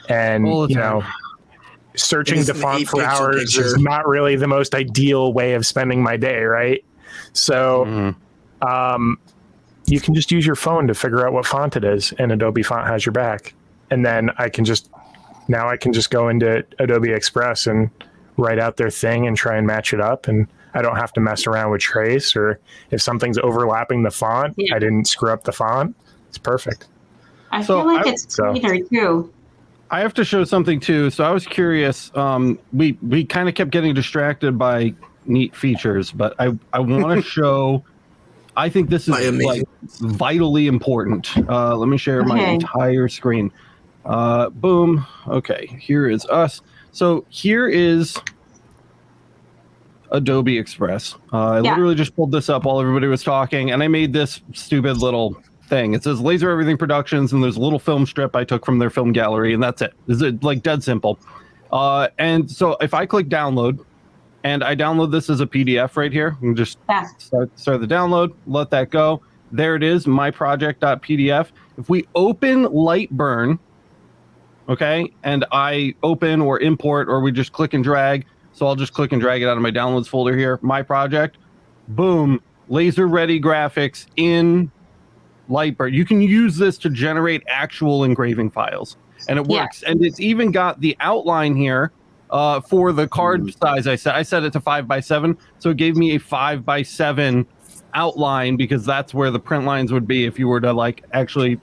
D: And, searching the font for hours is not really the most ideal way of spending my day, right? So you can just use your phone to figure out what font it is, and Adobe Font has your back. And then I can just go into Adobe Express and write out their thing and try and match it up. And I don't have to mess around with trace, or if something's overlapping the font, I didn't screw up the font. It's perfect.
A: I feel like it's cleaner too.
B: I have to show something too. So I was curious. We kind of kept getting distracted by neat features, but I want to show. I think this is like vitally important. Let me share my entire screen. Boom. Okay, here is us. So here is Adobe Express. I literally just pulled this up while everybody was talking, and I made this stupid little thing. It says Laser Everything Productions, and there's a little film strip I took from their film gallery, and that's it. Is it like dead simple? And so if I click download, and I download this as a PDF right here, and just start the download, let that go. There it is, myproject.pdf. If we open Lightburn, okay, and I open or import, or we just click and drag. So I'll just click and drag it out of my downloads folder here. My project, boom, laser ready graphics in Lightburn. You can use this to generate actual engraving files, and it works. And it's even got the outline here for the card size. I set it to 5x7, so it gave me a 5x7 outline, because that's where the print lines would be if you were to like actually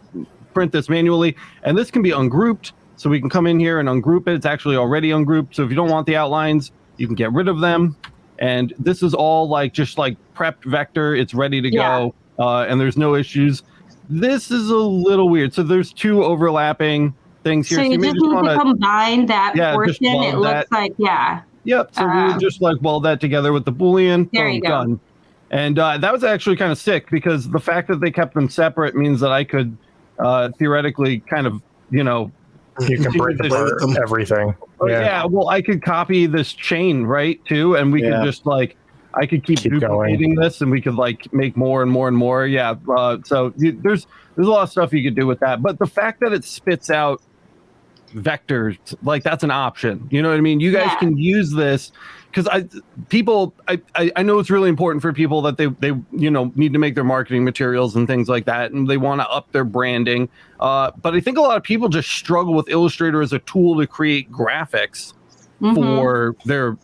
B: print this manually. And this can be ungrouped, so we can come in here and ungroup it. It's actually already ungrouped, so if you don't want the outlines, you can get rid of them. And this is all like just like prepped vector. It's ready to go, and there's no issues. This is a little weird. So there's two overlapping things here.
A: So you just need to combine that portion. It looks like,
B: Yep. So we would just like weld that together with the Boolean.
A: There you go.
B: Done. And that was actually kind of sick, because the fact that they kept them separate means that I could theoretically kind of, you can
D: break apart everything.
B: Well, I could copy this chain, right, too, and we could just like, I could keep duplicating this, and we could like make more and more and more. So there's a lot of stuff you could do with that. But the fact that it spits out vectors, like, that's an option. You know what I mean? You guys can use this, because I know it's really important for people that they need to make their marketing materials and things like that, and they want to up their branding. But I think a lot of people just struggle with Illustrator as a tool to create graphics for their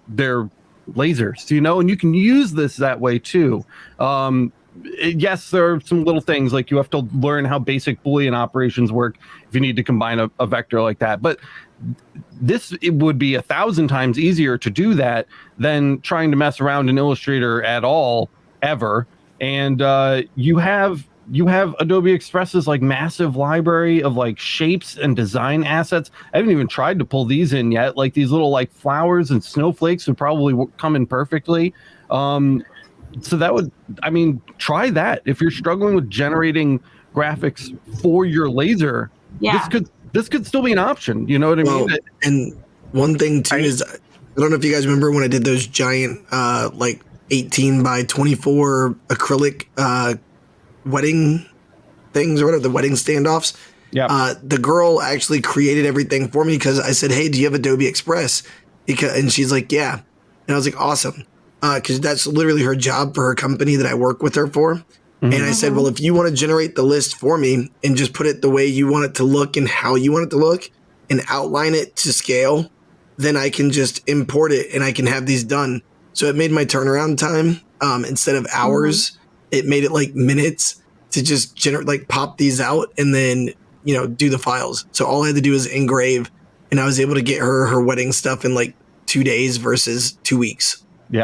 B: lasers, and you can use this that way too. Yes, there are some little things like you have to learn how basic Boolean operations work if you need to combine a vector like that. But it would be 1,000 times easier to do that than trying to mess around in Illustrator at all, ever. And you have Adobe Express's like massive library of like shapes and design assets. I haven't even tried to pull these in yet. Like these little like flowers and snowflakes would probably come in perfectly. So that would, try that. If you're struggling with generating graphics for your laser, this could still be an option. You know what I mean?
C: And one thing too is, I don't know if you guys remember when I did those giant, like 18 by 24 acrylic, wedding things, or whatever, the wedding standoffs. The girl actually created everything for me, because I said, "Hey, do you have Adobe Express?" And she's like, "Yeah." And I was like, "Awesome." Because that's literally her job for her company that I work with her for. And I said, well, if you want to generate the list for me and just put it the way you want it to look and how you want it to look and outline it to scale, then I can just import it and I can have these done. So it made my turnaround time, instead of hours, it made it like minutes to just generate, like pop these out and then, do the files. So all I had to do is engrave, and I was able to get her wedding stuff in like 2 days versus 2 weeks.
A: You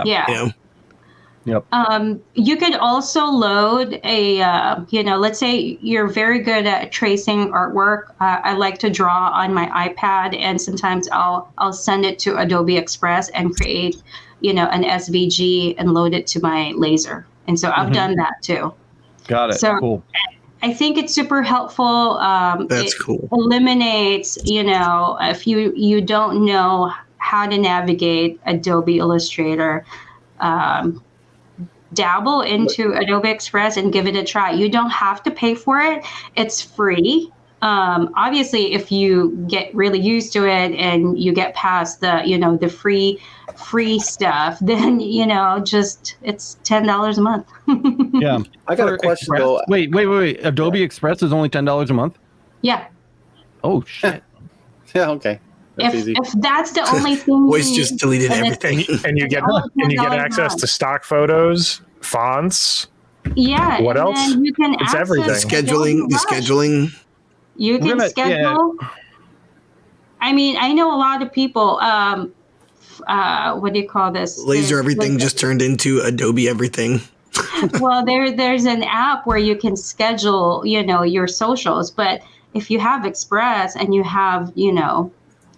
A: could also load a, let's say you're very good at tracing artwork. I like to draw on my iPad, and sometimes I'll send it to Adobe Express and create, an SVG and load it to my laser. And so I've done that too.
B: Got it.
A: So
B: cool.
A: I think it's super helpful.
C: That's cool.
A: Eliminates, if you don't know how to navigate Adobe Illustrator, dabble into Adobe Express and give it a try. You don't have to pay for it. It's free. Obviously, if you get really used to it and you get past the free stuff, then just it's $10 a month.
E: I got a question though.
B: Wait. Adobe Express is only $10 a month?
A: Yeah.
B: Oh shit.
E: Okay.
A: If that's the only thing,
C: Voice just deleted everything,
D: and you get access to stock photos, fonts.
A: Yeah.
D: What else?
A: You can
D: it's everything.
C: The scheduling.
A: You can schedule. I mean, I know a lot of people. What do you call this?
C: Laser Everything just turned into Adobe Everything.
A: Well, there's an app where you can schedule, your socials. But if you have Express and you have,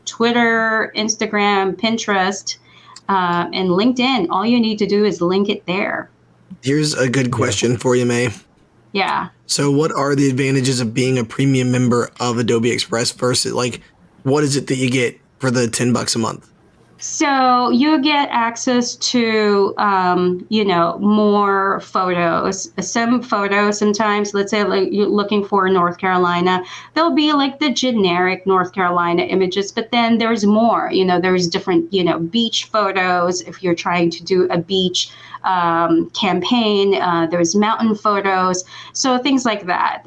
A: Twitter, Instagram, Pinterest, and LinkedIn, all you need to do is link it there.
C: Here's a good question for you, Mae.
A: Yeah.
C: So what are the advantages of being a premium member of Adobe Express versus what is it that you get for the $10 a month?
A: So you get access to, more photos. Some photos sometimes, let's say like you're looking for North Carolina, there'll be like the generic North Carolina images, but then there's more, there's different, beach photos. If you're trying to do a beach campaign, there's mountain photos. So things like that.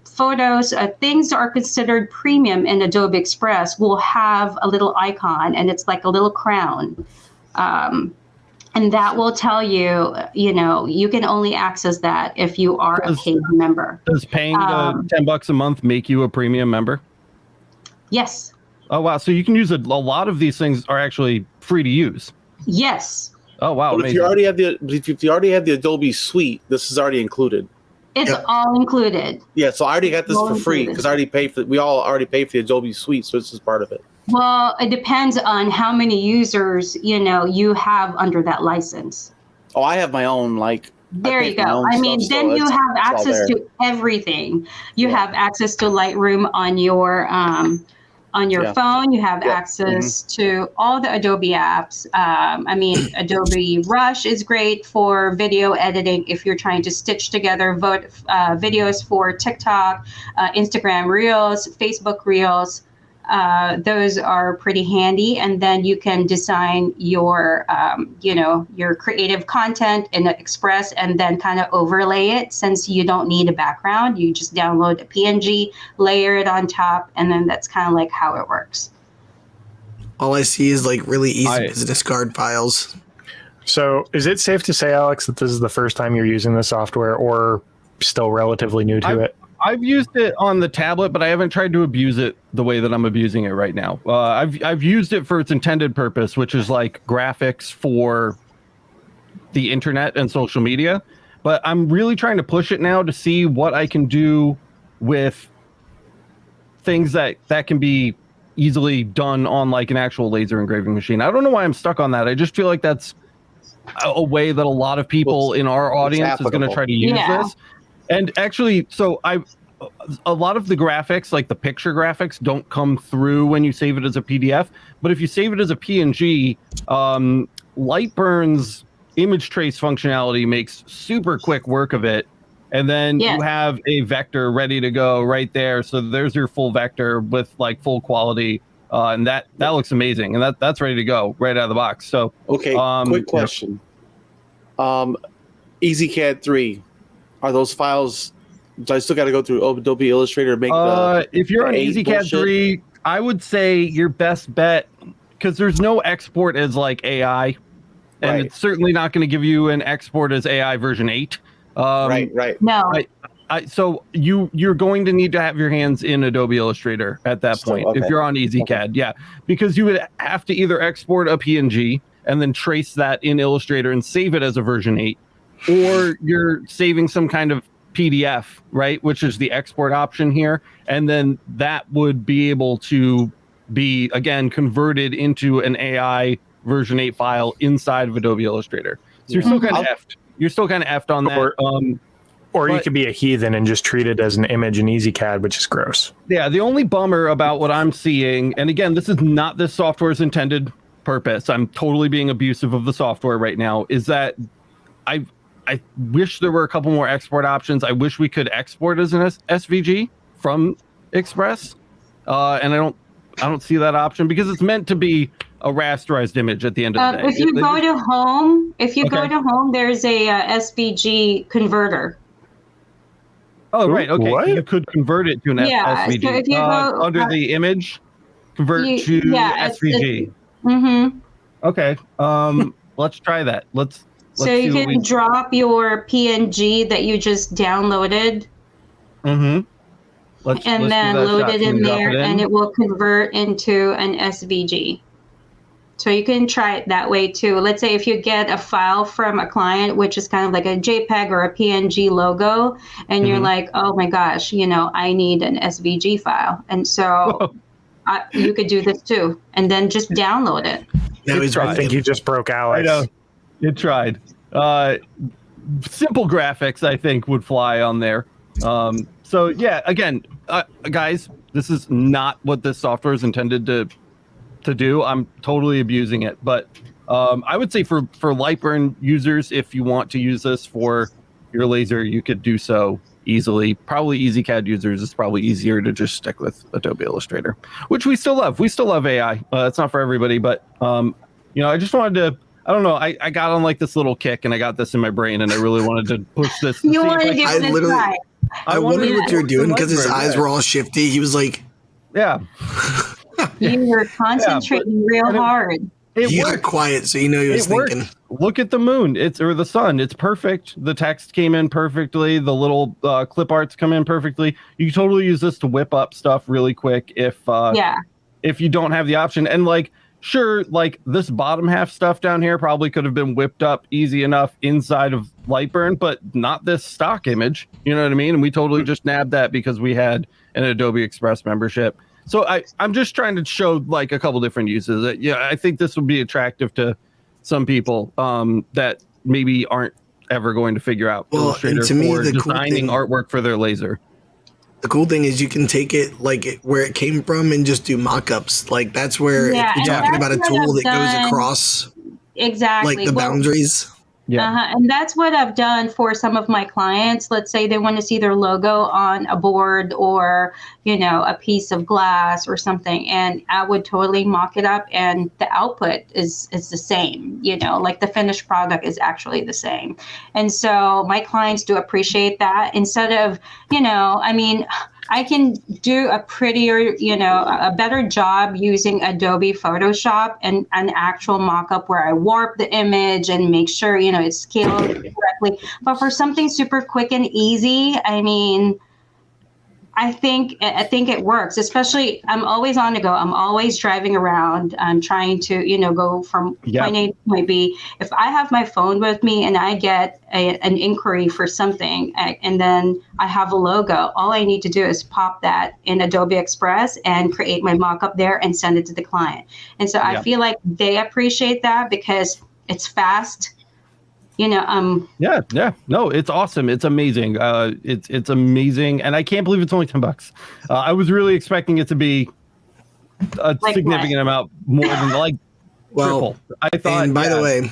A: Photos, things that are considered premium in Adobe Express will have a little icon, and it's like a little crown. And that will tell you, you can only access that if you are a paid member.
B: Does paying the $10 a month make you a premium member?
A: Yes.
B: Oh, wow. So you can use a lot of these things are actually free to use.
A: Yes.
B: Oh, wow.
E: But if you already have the Adobe suite, this is already included.
A: It's all included.
E: Yeah, so I already got this for free because we all already paid for the Adobe suite, so this is part of it.
A: Well, it depends on how many users, you have under that license.
E: Oh, I have my own,
A: there you go. I mean, then you have access to everything. You have access to Lightroom on your phone. You have access to all the Adobe apps. Adobe Rush is great for video editing if you're trying to stitch together videos for TikTok, Instagram Reels, Facebook Reels. Those are pretty handy, and then you can design your creative content in Express and then kind of overlay it. Since you don't need a background, you just download a PNG, layer it on top, and then that's kind of like how it works.
C: All I see is really easy business card files.
D: So is it safe to say, Alex, that this is the first time you're using the software, or still relatively new to it?
B: I've used it on the tablet, but I haven't tried to abuse it the way that I'm abusing it right now. I've used it for its intended purpose, which is like graphics for the internet and social media. But I'm really trying to push it now to see what I can do with things that can be easily done on an actual laser engraving machine. I don't know why I'm stuck on that. I just feel like that's a way that a lot of people in our audience is going to try to use this. And actually, so a lot of the graphics, like the picture graphics, don't come through when you save it as a PDF. But if you save it as a PNG, Lightburn's image trace functionality makes super quick work of it. And then you have a vector ready to go right there. So there's your full vector with full quality. And that looks amazing. And that's ready to go right out of the box. So,
E: okay, quick question. EasyCAD 3. Are those files? Do I still got to go through Adobe Illustrator to make
B: if you're on EasyCAD 3, I would say your best bet, because there's no export as AI, and it's certainly not going to give you an export as AI version 8.
E: Right.
A: No.
B: So you're going to need to have your hands in Adobe Illustrator at that point if you're on EasyCAD, because you would have to either export a PNG and then trace that in Illustrator and save it as a version 8. Or you're saving some kind of PDF, right, which is the export option here. And then that would be able to be, again, converted into an AI version 8 file inside of Adobe Illustrator. So you're still kind of effed. You're still kind of effed on that.
D: Or you could be a heathen and just treat it as an image in EasyCAD, which is gross.
B: Yeah, the only bummer about what I'm seeing, and again, this is not this software's intended purpose. I'm totally being abusive of the software right now, is that I wish there were a couple more export options. I wish we could export as an SVG from Express, and I don't see that option because it's meant to be a rasterized image at the end of the day.
A: If you go to home, there's a SVG converter.
B: Oh, right. Okay,
D: what?
B: You could convert it to an SVG.
A: So if you go
B: under the image, convert to SVG. Okay. Let's try that. Let's
A: so you can drop your PNG that you just downloaded. and then load it in there, and it will convert into an SVG. So you can try it that way too. Let's say if you get a file from a client, which is kind of like a JPEG or a PNG logo, and you're like, oh my gosh, I need an SVG file. And so you could do this too, and then just download it.
D: I think you just broke Alex.
B: I know. It tried. Simple graphics, I think, would fly on there. So yeah, again, guys, this is not what this software is intended to do. I'm totally abusing it, but I would say for Lightburn users, if you want to use this for your laser, you could do so easily. Probably EasyCAD users, it's probably easier to just stick with Adobe Illustrator, which we still love. We still love AI. It's not for everybody, but I just wanted to. I don't know. I got on like this little kick, and I got this in my brain, and I really wanted to push this.
A: You wanted to give it a try.
C: I wondered what you were doing because his eyes were all shifty. He was like,
B: "Yeah."
A: You were concentrating real hard.
C: He got quiet, so he was thinking.
B: Worked. Look at the moon. Or the sun. It's perfect. The text came in perfectly. The little clip arts come in perfectly. You can totally use this to whip up stuff really quick if you don't have the option. And sure, this bottom half stuff down here probably could have been whipped up easy enough inside of Lightburn, but not this stock image. You know what I mean? And we totally just nabbed that because we had an Adobe Express membership. So I'm just trying to show a couple different uses. I think this would be attractive to some people that maybe aren't ever going to figure out Illustrator for designing artwork for their laser.
C: The cool thing is you can take it where it came from and just do mock-ups. That's where if you're talking about a tool that goes across the boundaries.
B: Yeah.
A: And that's what I've done for some of my clients. Let's say they want to see their logo on a board or, a piece of glass or something. And I would totally mock it up, and the output is the same, the finished product is actually the same. And so my clients do appreciate that instead of, I can do a prettier, a better job using Adobe Photoshop and an actual mock-up where I warp the image and make sure, it's scaled correctly. But for something super quick and easy, I think it works. Especially, I'm always on the go. I'm always driving around. I'm trying to, go from point A to point B. If I have my phone with me and I get an inquiry for something, and then I have a logo, all I need to do is pop that in Adobe Express and create my mock-up there and send it to the client. And so I feel like they appreciate that because it's fast.
B: No, it's awesome. It's amazing. It's amazing, and I can't believe it's only $10. I was really expecting it to be a significant amount more than triple. I thought.
C: And by the way,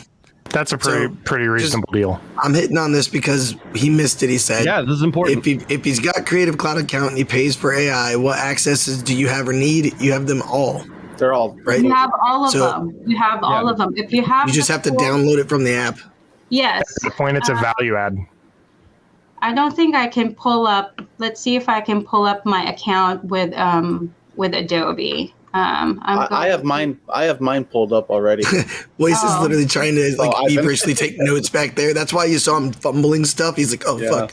D: that's a pretty reasonable deal.
C: I'm hitting on this because he missed it. He said,
B: "Yeah, this is important."
C: If he's got Creative Cloud account and he pays for AI, what accesses do you have or need? You have them all.
E: They're all
C: right.
A: You have all of them. You have all of them. If you have,
C: you just have to download it from the app.
A: Yes.
D: At the point, it's a value add.
A: I don't think I can pull up. Let's see if I can pull up my account with Adobe.
E: I have mine. I have mine pulled up already.
C: Wace is literally trying to feverishly take notes back there. That's why you saw him fumbling stuff. He's like, "Oh fuck,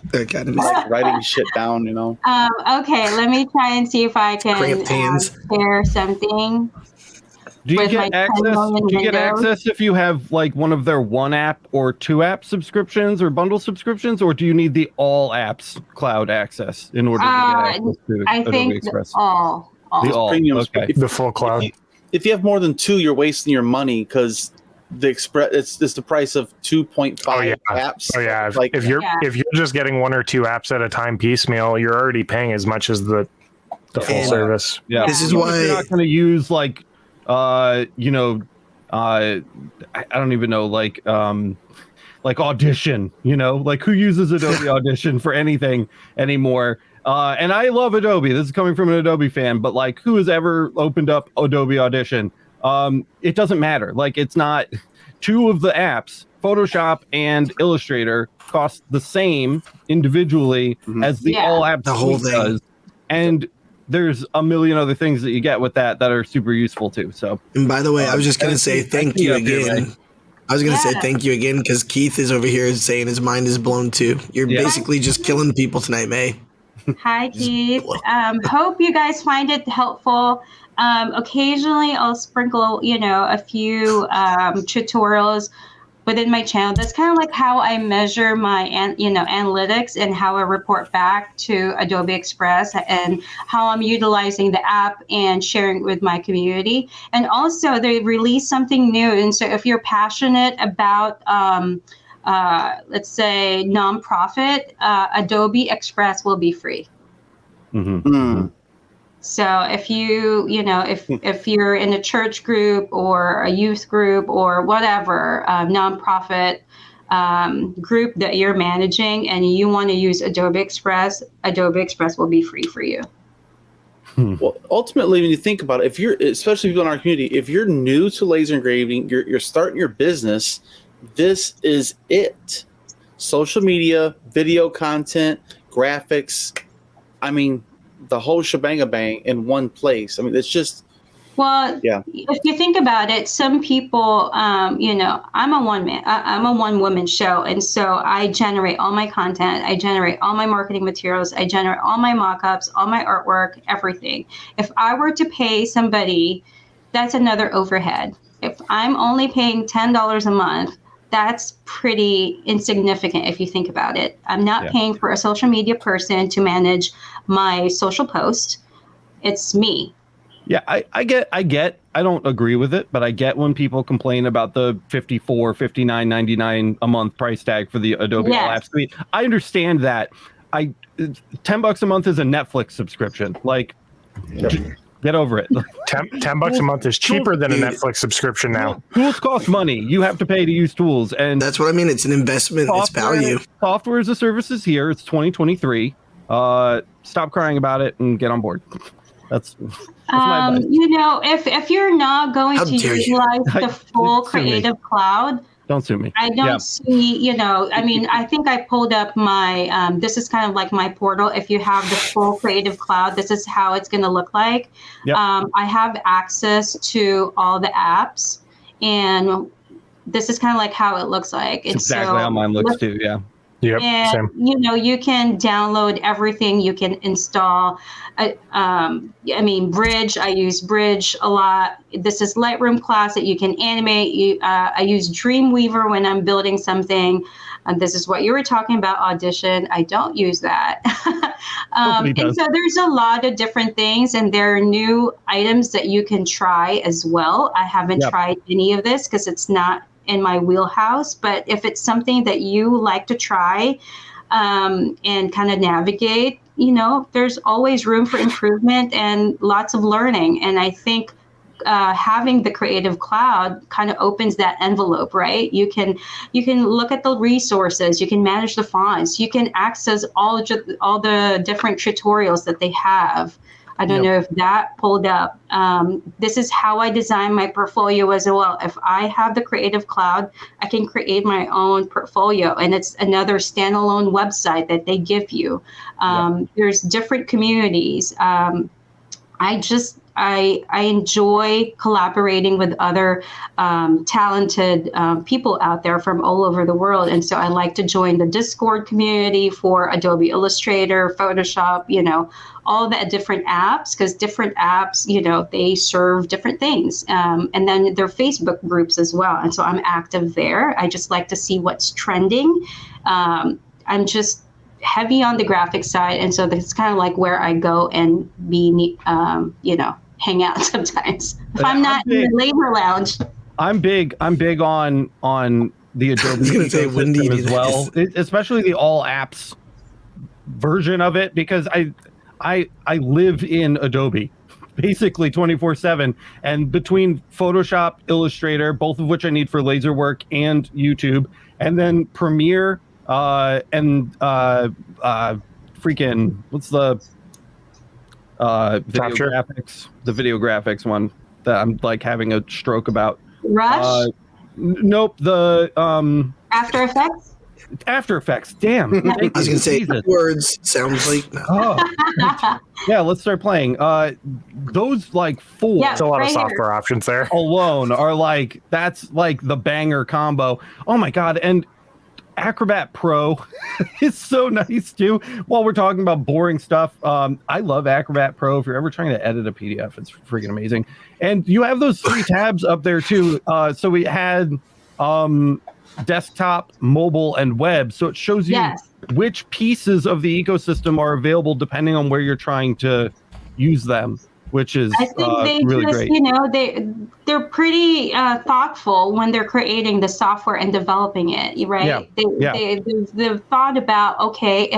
E: writing shit down."
A: Okay, let me try and see if I can share something.
B: Do you get access if you have one of their one app or two app subscriptions or bundle subscriptions, or do you need the all apps cloud access in order to get access to Adobe Express?
A: All.
D: The full cloud.
E: If you have more than two, you're wasting your money because the Express it's the price of 2.5 apps.
D: Oh yeah. If you're just getting one or two apps at a time piecemeal, you're already paying as much as the full service.
B: Yeah.
C: This is why
B: you're not going to use I don't even know, Audition, who uses Adobe Audition for anything anymore? And I love Adobe. This is coming from an Adobe fan, but who has ever opened up Adobe Audition? It doesn't matter. It's not two of the apps, Photoshop and Illustrator, cost the same individually as the all apps.
C: The whole thing
B: does. And there's a million other things that you get with that are super useful too. So,
C: and by the way, I was just going to say thank you again. I was going to say thank you again because Keith is over here saying his mind is blown too. You're basically just killing people tonight, Mae.
A: Hi, Keith. Hope you guys find it helpful. Occasionally, I'll sprinkle, a few tutorials within my channel. That's kind of like how I measure my, analytics and how I report back to Adobe Express and how I'm utilizing the app and sharing it with my community. And also, they release something new. And so, if you're passionate about let's say nonprofit, Adobe Express will be free.
B: Mm-hmm. Mm.
A: So if if you're in a church group or a youth group or whatever nonprofit group that you're managing and you want to use Adobe Express will be free for you.
E: Well, ultimately, when you think about it, especially people in our community, if you're new to laser engraving, you're starting your business, this is it. Social media, video content, graphics. I mean, the whole shebang in one place. I mean, it's just.
A: Well, yeah. If you think about it, some people, I'm a one woman show. And so I generate all my content. I generate all my marketing materials. I generate all my mock-ups, all my artwork, everything. If I were to pay somebody, that's another overhead. If I'm only paying $10 a month, that's pretty insignificant if you think about it. I'm not paying for a social media person to manage my social post. It's me.
B: Yeah, I get. I don't agree with it, but I get when people complain about the $54, $59.99 a month price tag for the Adobe All Apps Suite. I understand that. $10 a month is a Netflix subscription. Like, get over it.
D: $10 a month is cheaper than a Netflix subscription now.
B: Tools cost money. You have to pay to use tools, and
C: that's what I mean. It's an investment. It's value.
B: Software as a service is here. It's 2023. Stop crying about it and get on board. That's my advice.
A: If you're not going to utilize the full Creative Cloud,
B: don't sue me.
A: I don't see, I think I pulled up my, this is kind of like my portal. If you have the full Creative Cloud, this is how it's going to look like. Yep. I have access to all the apps, and this is kind of like how it looks like.
B: It's exactly how mine looks too, yeah.
D: Yep,
A: and
D: same.
A: You can download everything. You can install. Bridge. I use Bridge a lot. This is Lightroom Classic. You can animate. I use Dreamweaver when I'm building something. This is what you were talking about, Audition. I don't use that. And so there's a lot of different things, and there are new items that you can try as well. I haven't tried any of this because it's not in my wheelhouse, but if it's something that you like to try and kind of navigate, there's always room for improvement and lots of learning. And I think having the Creative Cloud kind of opens that envelope, right? You can look at the resources, you can manage the fonts, you can access all the different tutorials that they have. I don't know if that pulled up. This is how I design my portfolio as well. If I have the Creative Cloud, I can create my own portfolio, and it's another standalone website that they give you. There's different communities. I enjoy collaborating with other talented people out there from all over the world. And so I like to join the Discord community for Adobe Illustrator, Photoshop, all the different apps, because different apps, they serve different things. And then there are Facebook groups as well. And so I'm active there. I just like to see what's trending. I'm just heavy on the graphic side. And so that's kind of like where I go and hang out sometimes. If I'm not in the labor lounge.
B: I'm big on the Adobe ecosystem as well, especially the all apps version of it, because I live in Adobe basically 24/7, and between Photoshop, Illustrator, both of which I need for laser work and YouTube, and then Premiere and freaking what's the video graphics one that I'm like having a stroke about.
A: Rush?
B: Nope. The
A: After Effects?
B: After Effects. Damn.
C: I was gonna say words sounds like no.
B: Oh. Yeah, let's start playing. Those like four.
D: There's a lot of software options there.
B: Alone are like, that's like the banger combo. Oh my god. And Acrobat Pro is so nice too. While we're talking about boring stuff, I love Acrobat Pro. If you're ever trying to edit a PDF, it's freaking amazing. And you have those 3 tabs up there too. So we had desktop, mobile, and web. So it shows you which pieces of the ecosystem are available depending on where you're trying to use them, which is
A: I think they
B: really
A: just,
B: great.
A: you know, they're pretty thoughtful when they're creating the software and developing it, right? They've thought about, okay,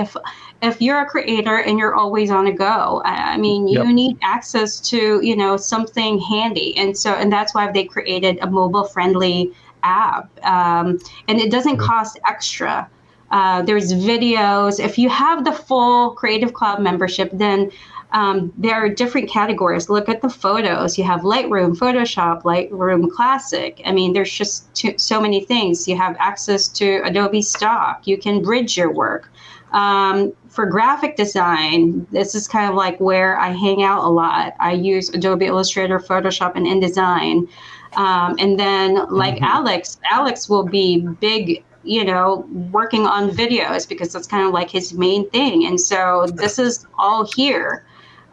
A: if you're a creator and you're always on a go, I mean, you need access to, you know, something handy, and that's why they created a mobile-friendly app, and it doesn't cost extra. There's videos. If you have the full Creative Cloud membership, then there are different categories. Look at the photos. You have Lightroom, Photoshop, Lightroom Classic. I mean, there's just so many things. You have access to Adobe Stock. You can bridge your work. For graphic design, this is kind of like where I hang out a lot. I use Adobe Illustrator, Photoshop, and InDesign. And then like Alex will be big, you know, working on videos because that's kind of like his main thing. And so this is all here.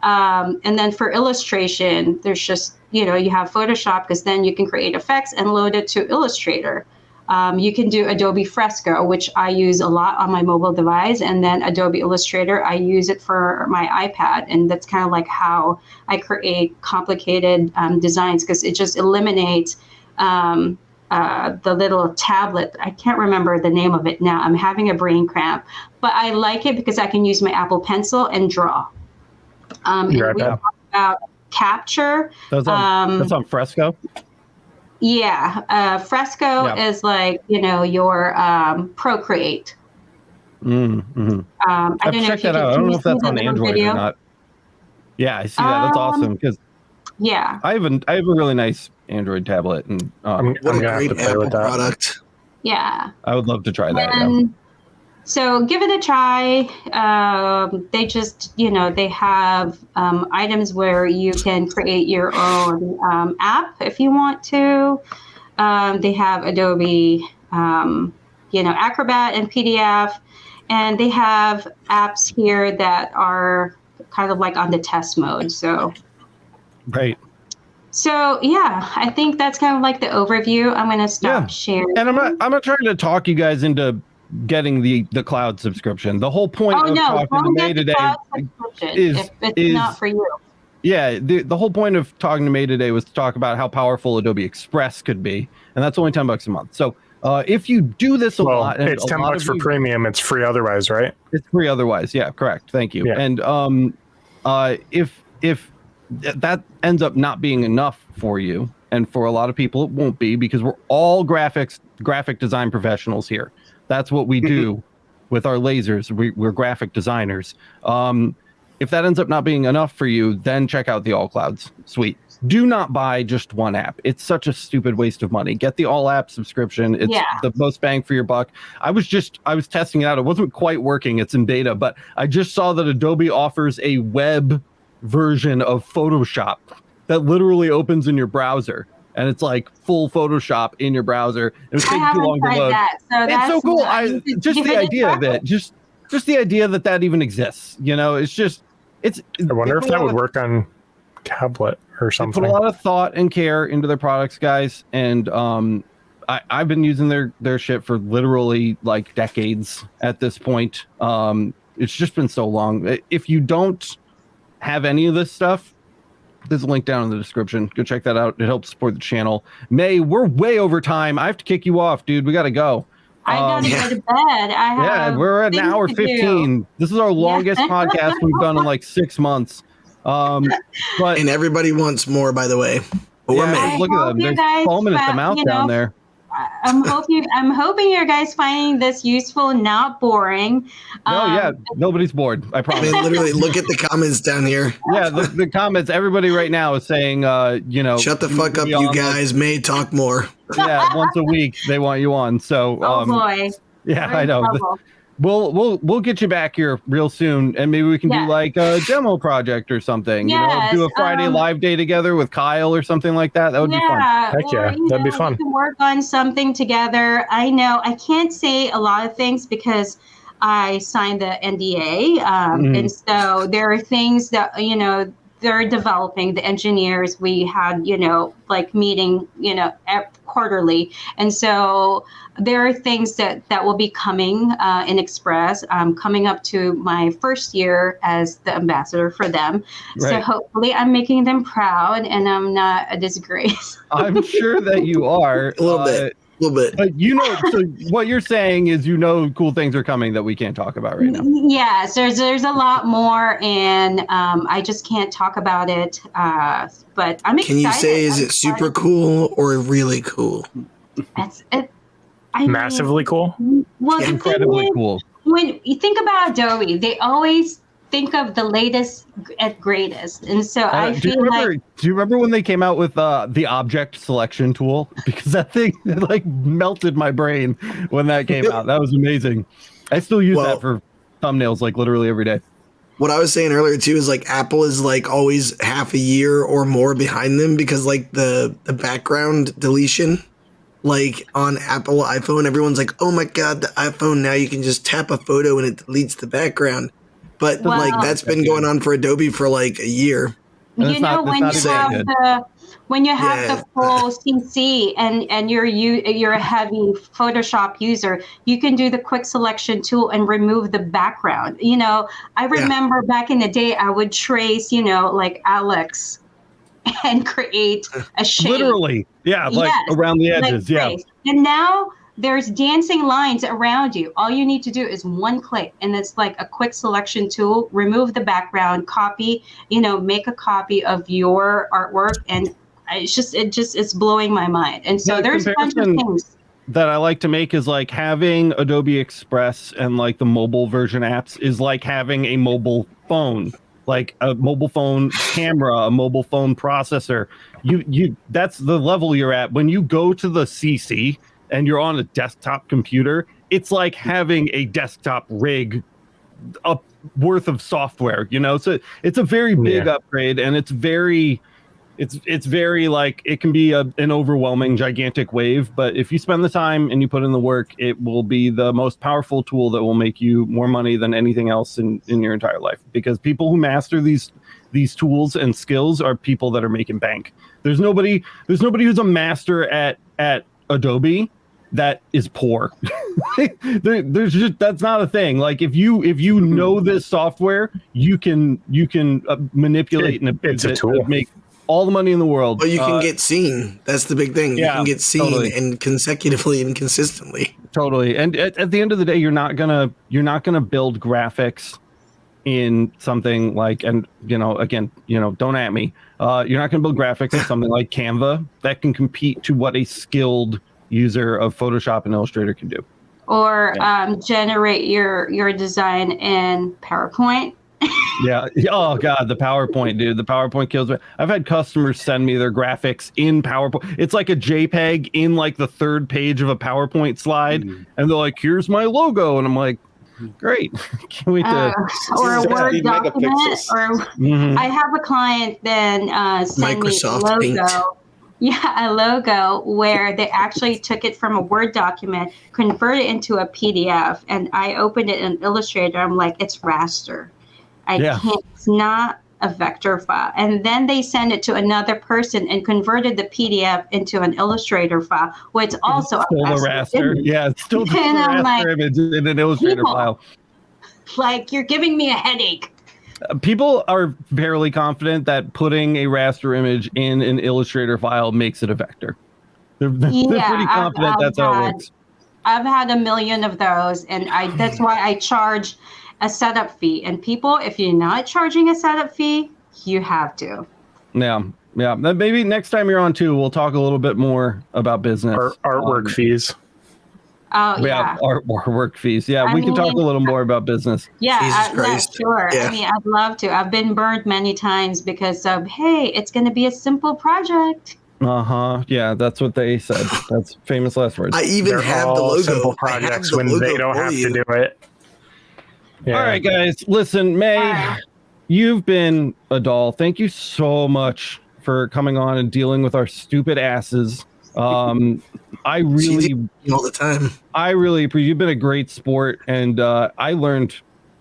A: And then for illustration, there's just, you know, you have Photoshop because then you can create effects and load it to Illustrator. You can do Adobe Fresco, which I use a lot on my mobile device, and then Adobe Illustrator, I use it for my iPad, and that's kind of like how I create complicated designs because it just eliminates the little tablet. I can't remember the name of it now. I'm having a brain cramp, but I like it because I can use my Apple Pencil and draw. And we talk about capture.
B: That's on Fresco?
A: Yeah. Fresco is like, you know, your Procreate. I don't know if you
B: that out. I don't know if that's on Android or not. Yeah, I see that. That's awesome because I have a really nice Android tablet, and
D: I'm gonna have to play with that
C: product.
A: Yeah,
B: I would love to try that.
A: So give it a try. They just, you know, they have items where you can create your own app if you want to. They have Adobe, you know, Acrobat and PDF, and they have apps here that are kind of like on the test mode. So,
B: right.
A: So yeah, I think that's kind of like the overview. I'm going to stop sharing.
B: And I'm not trying to talk you guys into getting the cloud subscription. The whole point of talking to Mae today is
A: not for you.
B: Yeah, the whole point of talking to Mae today was to talk about how powerful Adobe Express could be, and that's only $10 a month. So if you do this a lot, and
D: it's $10 for premium. It's free otherwise, right?
B: It's free otherwise. Yeah, correct. Thank you. Yeah. And if that ends up not being enough for you, and for a lot of people it won't be, because we're all graphic design professionals here. That's what we do with our lasers. We're graphic designers. If that ends up not being enough for you, then check out the All Clouds suite. Do not buy just one app. It's such a stupid waste of money. Get the all app subscription. It's the most bang for your buck. I was testing it out. It wasn't quite working. It's in beta, but I just saw that Adobe offers a web version of Photoshop that literally opens in your browser. And it's like full Photoshop in your browser. It was taking too long to load. It's so cool. Just the idea of it, just the idea that even exists. You know, I
D: wonder if that would work on tablet or something.
B: They put a lot of thought and care into their products, guys. And I've been using their shit for literally like decades at this point. It's just been so long. If you don't have any of this stuff, there's a link down in the description. Go check that out. It helps support the channel. Mae, we're way over time. I have to kick you off, dude. We got to go.
A: I got to go to bed.
B: We're at an hour 15. This is our longest podcast we've done in like 6 months. And
C: everybody wants more, by the way.
B: Look at them. They're foaming at the mouth down there.
A: I'm hoping you guys finding this useful, not boring.
B: Nobody's bored. I promise.
C: I mean, literally, look at the comments down here.
B: Yeah, the comments. Everybody right now is saying,
C: shut the fuck up, you guys. May talk more.
B: Yeah, once a week they want you on. So,
A: oh boy.
B: Yeah, I know. we'll get you back here real soon, and maybe we can do like a demo project or something.
A: Yes,
B: do a Friday live day together with Kyle or something like that. That would be fun.
D: Heck yeah, that'd be fun.
A: We can work on something together. I know I can't say a lot of things because I signed the NDA, and so there are things that they're developing. The engineers, we had like meeting quarterly, and so there are things that will be coming in Express. Coming up to my first year as the ambassador for them, so hopefully I'm making them proud and I'm not a disgrace. I'm
B: sure that you are
C: a little bit.
B: But so what you're saying is cool things are coming that we can't talk about right now.
A: Yes, there's a lot more, and I just can't talk about it. But I'm excited.
C: Can you say is it super cool or really cool?
A: That's it.
D: Massively cool.
A: Well,
B: incredibly cool.
A: When you think about Adobe, they always think of the latest and greatest, and so I feel
B: do you remember when they came out with the object selection tool? Because that thing like melted my brain when that came out. That was amazing. I still use that for thumbnails like literally every day.
C: What I was saying earlier too is like Apple is like always half a year or more behind them because like the background deletion, like on Apple iPhone, everyone's like, oh my god, the iPhone, now you can just tap a photo and it deletes the background. But like that's been going on for Adobe for like a year.
A: When you have the full CC and you're a heavy Photoshop user, you can do the quick selection tool and remove the background. I remember back in the day, I would trace, like Alex, and create a shape.
B: Literally, around the edges,
A: And now there's dancing lines around you. All you need to do is one click, and it's like a quick selection tool. Remove the background, copy, make a copy of your artwork, and it's blowing my mind. And so there's a bunch of things
B: that I like to make is like having Adobe Express and like the mobile version apps is like having a mobile phone, like a mobile phone camera, a mobile phone processor. You that's the level you're at when you go to the CC. And you're on a desktop computer, it's like having a desktop rig worth of software, So it's a very big upgrade, and it's very like it can be an overwhelming, gigantic wave. But if you spend the time and you put in the work, it will be the most powerful tool that will make you more money than anything else in your entire life. Because people who master these tools and skills are people that are making bank. There's nobody who's a master at Adobe that is poor. There's just, that's not a thing. Like if you know this software, you can manipulate and
D: it's a tool.
B: Make all the money in the world.
C: But you can get seen. That's the big thing. You can get seen and consecutively and consistently.
B: Totally. And at the end of the day, you're not gonna build graphics in something like, and again, don't at me. You're not gonna build graphics in something like Canva that can compete to what a skilled user of Photoshop and Illustrator can do,
A: or generate your design in PowerPoint.
B: Oh god, the PowerPoint, dude. The PowerPoint kills me. I've had customers send me their graphics in PowerPoint. It's like a JPEG in like the third page of a PowerPoint slide, and they're like, here's my logo, and I'm like, great. Can't wait to
A: or a Word document, or I have a client then send
C: Microsoft
A: me a logo.
C: Paint.
A: Yeah, a logo where they actually took it from a Word document, converted it into a PDF, and I opened it in Illustrator. I'm like, it's raster. I can't, it's not a vector file. And then they send it to another person and converted the PDF into an Illustrator file, which also
B: still a raster. Yeah, it's still just a raster image in an Illustrator file.
A: Like, you're giving me a headache.
B: People are fairly confident that putting a raster image in an Illustrator file makes it a vector. They're pretty confident that's how it works.
A: I've had a million of those, and that's why I charge a setup fee. And people, if you're not charging a setup fee, you have to.
B: Yeah. Maybe next time you're on too, we'll talk a little bit more about business.
D: Artwork fees.
A: Oh, yeah.
B: Artwork fees. Yeah, we can talk a little more about business.
A: Yeah, sure. Yeah. I mean, I'd love to. I've been burned many times because of, hey, it's going to be a simple project.
B: Yeah, that's what they said. That's famous last words.
C: I even have the logo.
D: Simple projects when they don't have to do it.
B: Yeah. All right, guys. Listen, Mae, you've been a doll. Thank you so much for coming on and dealing with our stupid asses. I really
C: all the time.
B: I really appreciate. You've been a great sport, and I learned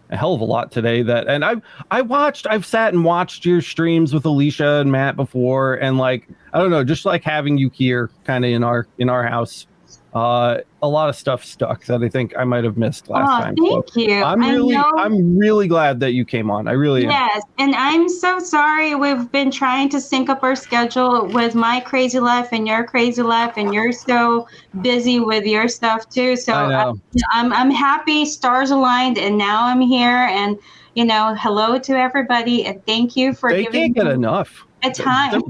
B: a hell of a lot today. And I've sat and watched your streams with Alicia and Matt before, and like I don't know, just like having you here, kind of in our house. A lot of stuff stuck that I think I might have missed last time.
A: Thank you.
B: I'm really glad that you came on. I really am.
A: Yes, and I'm so sorry. We've been trying to sync up our schedule with my crazy life and your crazy life, and you're so busy with your stuff too. So I'm happy stars aligned, and now I'm here. And hello to everybody, and thank you for giving.
B: They can't get enough.
A: A time.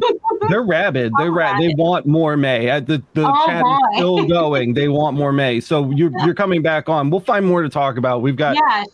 B: They're rabid. They're rabid. They want more Mae. The chat is still going. They want more Mae. So you're coming back on. We'll find more to talk about. We've got
A: I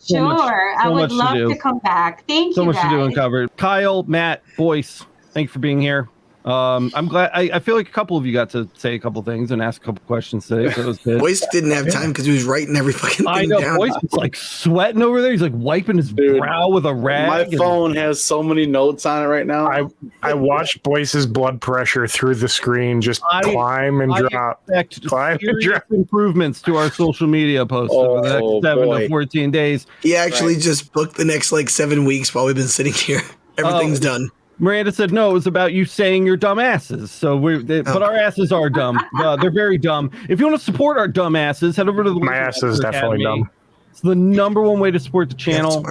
A: would love to come back. Thank you.
B: So much to do and cover. Kyle, Matt, Boyce, thank you for being here. I'm glad. I feel like a couple of you got to say a couple things and ask a couple questions today. So it was good.
C: Boyce didn't have time because he was writing every fucking thing
B: I know.
C: down.
B: Boyce was like sweating over there. He's like wiping his brow with a rag.
E: My phone has so many notes on it right now.
D: I watched Boyce's blood pressure through the screen just climb and drop.
B: Climb and drop. Improvements to our social media posts over the next 7 to 14 days.
C: He actually just booked the next 7 weeks while we've been sitting here. Everything's done.
B: Miranda said, no, it was about you saying your dumb asses. But our asses are dumb. They're very dumb. If you want to support our dumb asses, head over to the
D: My ass is definitely dumb.
B: It's the #1 way to support the channel.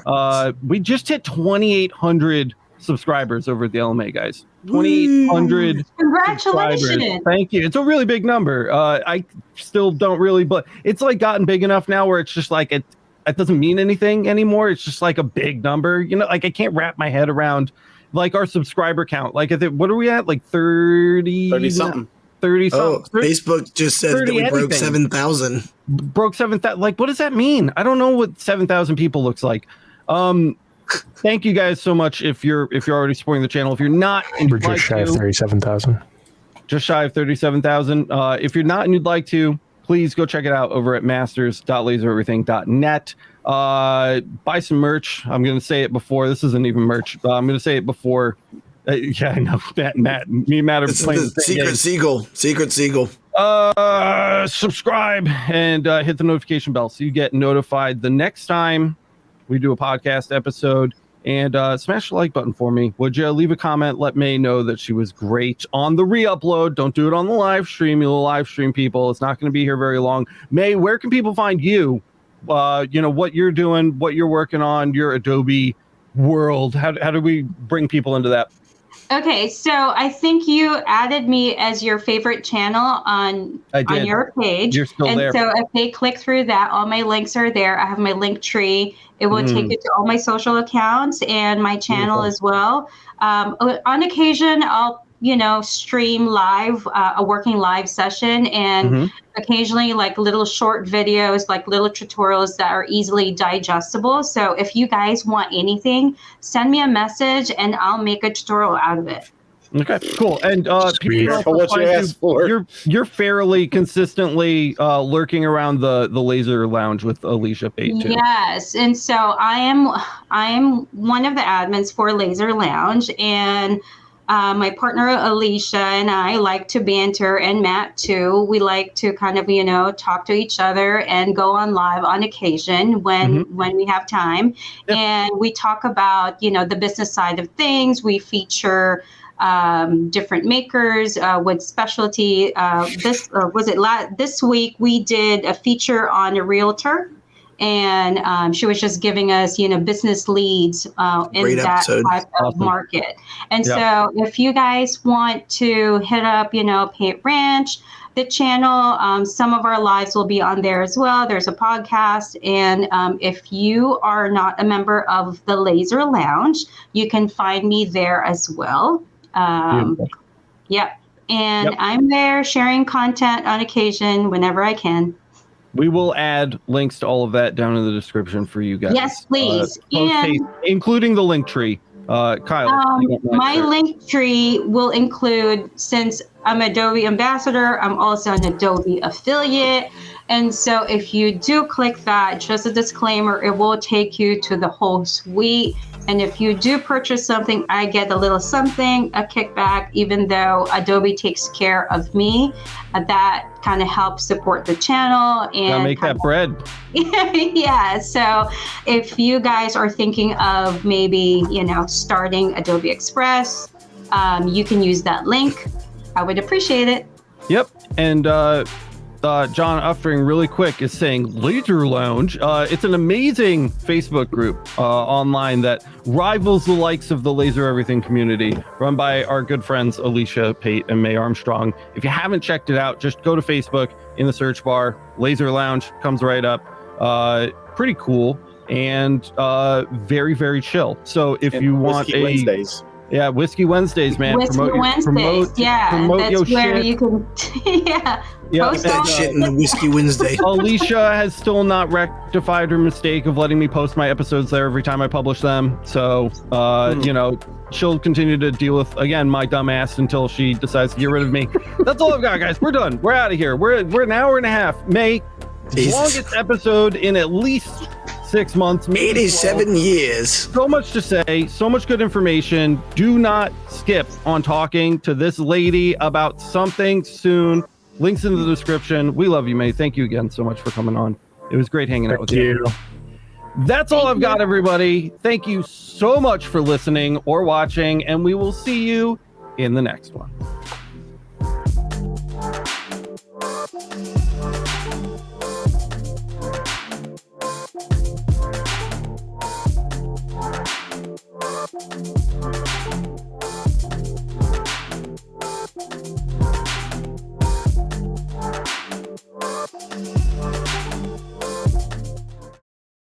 B: We just hit 2,800 subscribers over at the LMA, guys. 2,800
A: Congratulations.
B: Thank you. It's a really big number. I still don't really, but it's gotten big enough now where it's just it doesn't mean anything anymore. It's just a big number. I can't wrap my head around our subscriber count. What are we at? 30 something. 30 something.
C: Facebook just says that we broke 7,000.
B: Broke 7,000. What does that mean? I don't know what 7,000 people looks like. Thank you guys so much if you're already supporting the channel. If you're not, and
D: we're just shy of 37,000.
B: Just shy of 37,000. If you're not and you'd like to, please go check it out over at masters.lasereverything.net. Buy some merch. I'm going to say it before. This isn't even merch. I'm going to say it before. Yeah, I know. Matt are playing
C: Secret Seagull.
B: Subscribe and hit the notification bell so you get notified the next time we do a podcast episode. And smash the like button for me. Would you leave a comment? Let Mae know that she was great on the re-upload. Don't do it on the live stream. You'll live stream people. It's not going to be here very long. Mae, where can people find you? What you're doing, what you're working on, your Adobe world. How do we bring people into that?
A: Okay, so I think you added me as your favorite channel on your page.
B: You're still there.
A: So if they click through that, all my links are there. I have my link tree. It will take you to all my social accounts and my channel as well. On occasion, I'll stream live, a working live session, and occasionally little short videos, little tutorials that are easily digestible. So if you guys want anything, send me a message and I'll make a tutorial out of it.
B: Okay, cool. And you're fairly consistently lurking around the Laser Lounge with Alicia Pate too.
A: Yes, and so I am one of the admins for Laser Lounge, and my partner Alicia and I like to banter, and Matt too. We like to kind of talk to each other and go on live on occasion when we have time. Yep. And we talk about the business side of things. We feature different makers with specialty. This week we did a feature on a realtor. And she was just giving us, business leads in that type of market. And so if you guys want to hit up, Paint Ranch, the channel, some of our lives will be on there as well. There's a podcast. And if you are not a member of the Laser Lounge, you can find me there as well. Yep. And I'm there sharing content on occasion whenever I can.
B: We will add links to all of that down in the description for you guys.
A: Yes, please.
B: Including the link tree. Kyle.
A: My link tree will include, since I'm Adobe ambassador. I'm also an Adobe affiliate. And so if you do click that, just a disclaimer, it will take you to the whole suite. And if you do purchase something, I get a little something, a kickback, even though Adobe takes care of me. That kind of helps support the channel. And
B: make that bread.
A: Yeah. So if you guys are thinking of maybe, starting Adobe Express, you can use that link. I would appreciate it.
B: Yep. And John Uftring, really quick, is saying Laser Lounge. It's an amazing Facebook group online that rivals the likes of the Laser Everything community, run by our good friends Alicia Pate and Mae Armstrong. If you haven't checked it out, just go to Facebook, in the search bar, Laser Lounge comes right up. Pretty cool and very, very chill. So if you want
E: Wednesdays.
B: Yeah, Whiskey Wednesdays, man.
A: Whiskey Wednesdays, that's where
B: shit.
A: you can,
C: post that shit in the Whiskey Wednesday.
B: Alicia has still not rectified her mistake of letting me post my episodes there every time I publish them. So, she'll continue to deal with, again, my dumb ass until she decides to get rid of me. That's all I've got, guys. We're done. We're out of here. We're an hour and a half. May, longest episode in at least 6 months.
C: 87 years.
B: So much to say, so much good information. Do not skip on talking to this lady about something soon. Links in the description. We love you, May. Thank you again so much for coming on. It was great hanging out with you. That's all I've got, everybody. Thank you so much for listening or watching, and we will see you in the next one.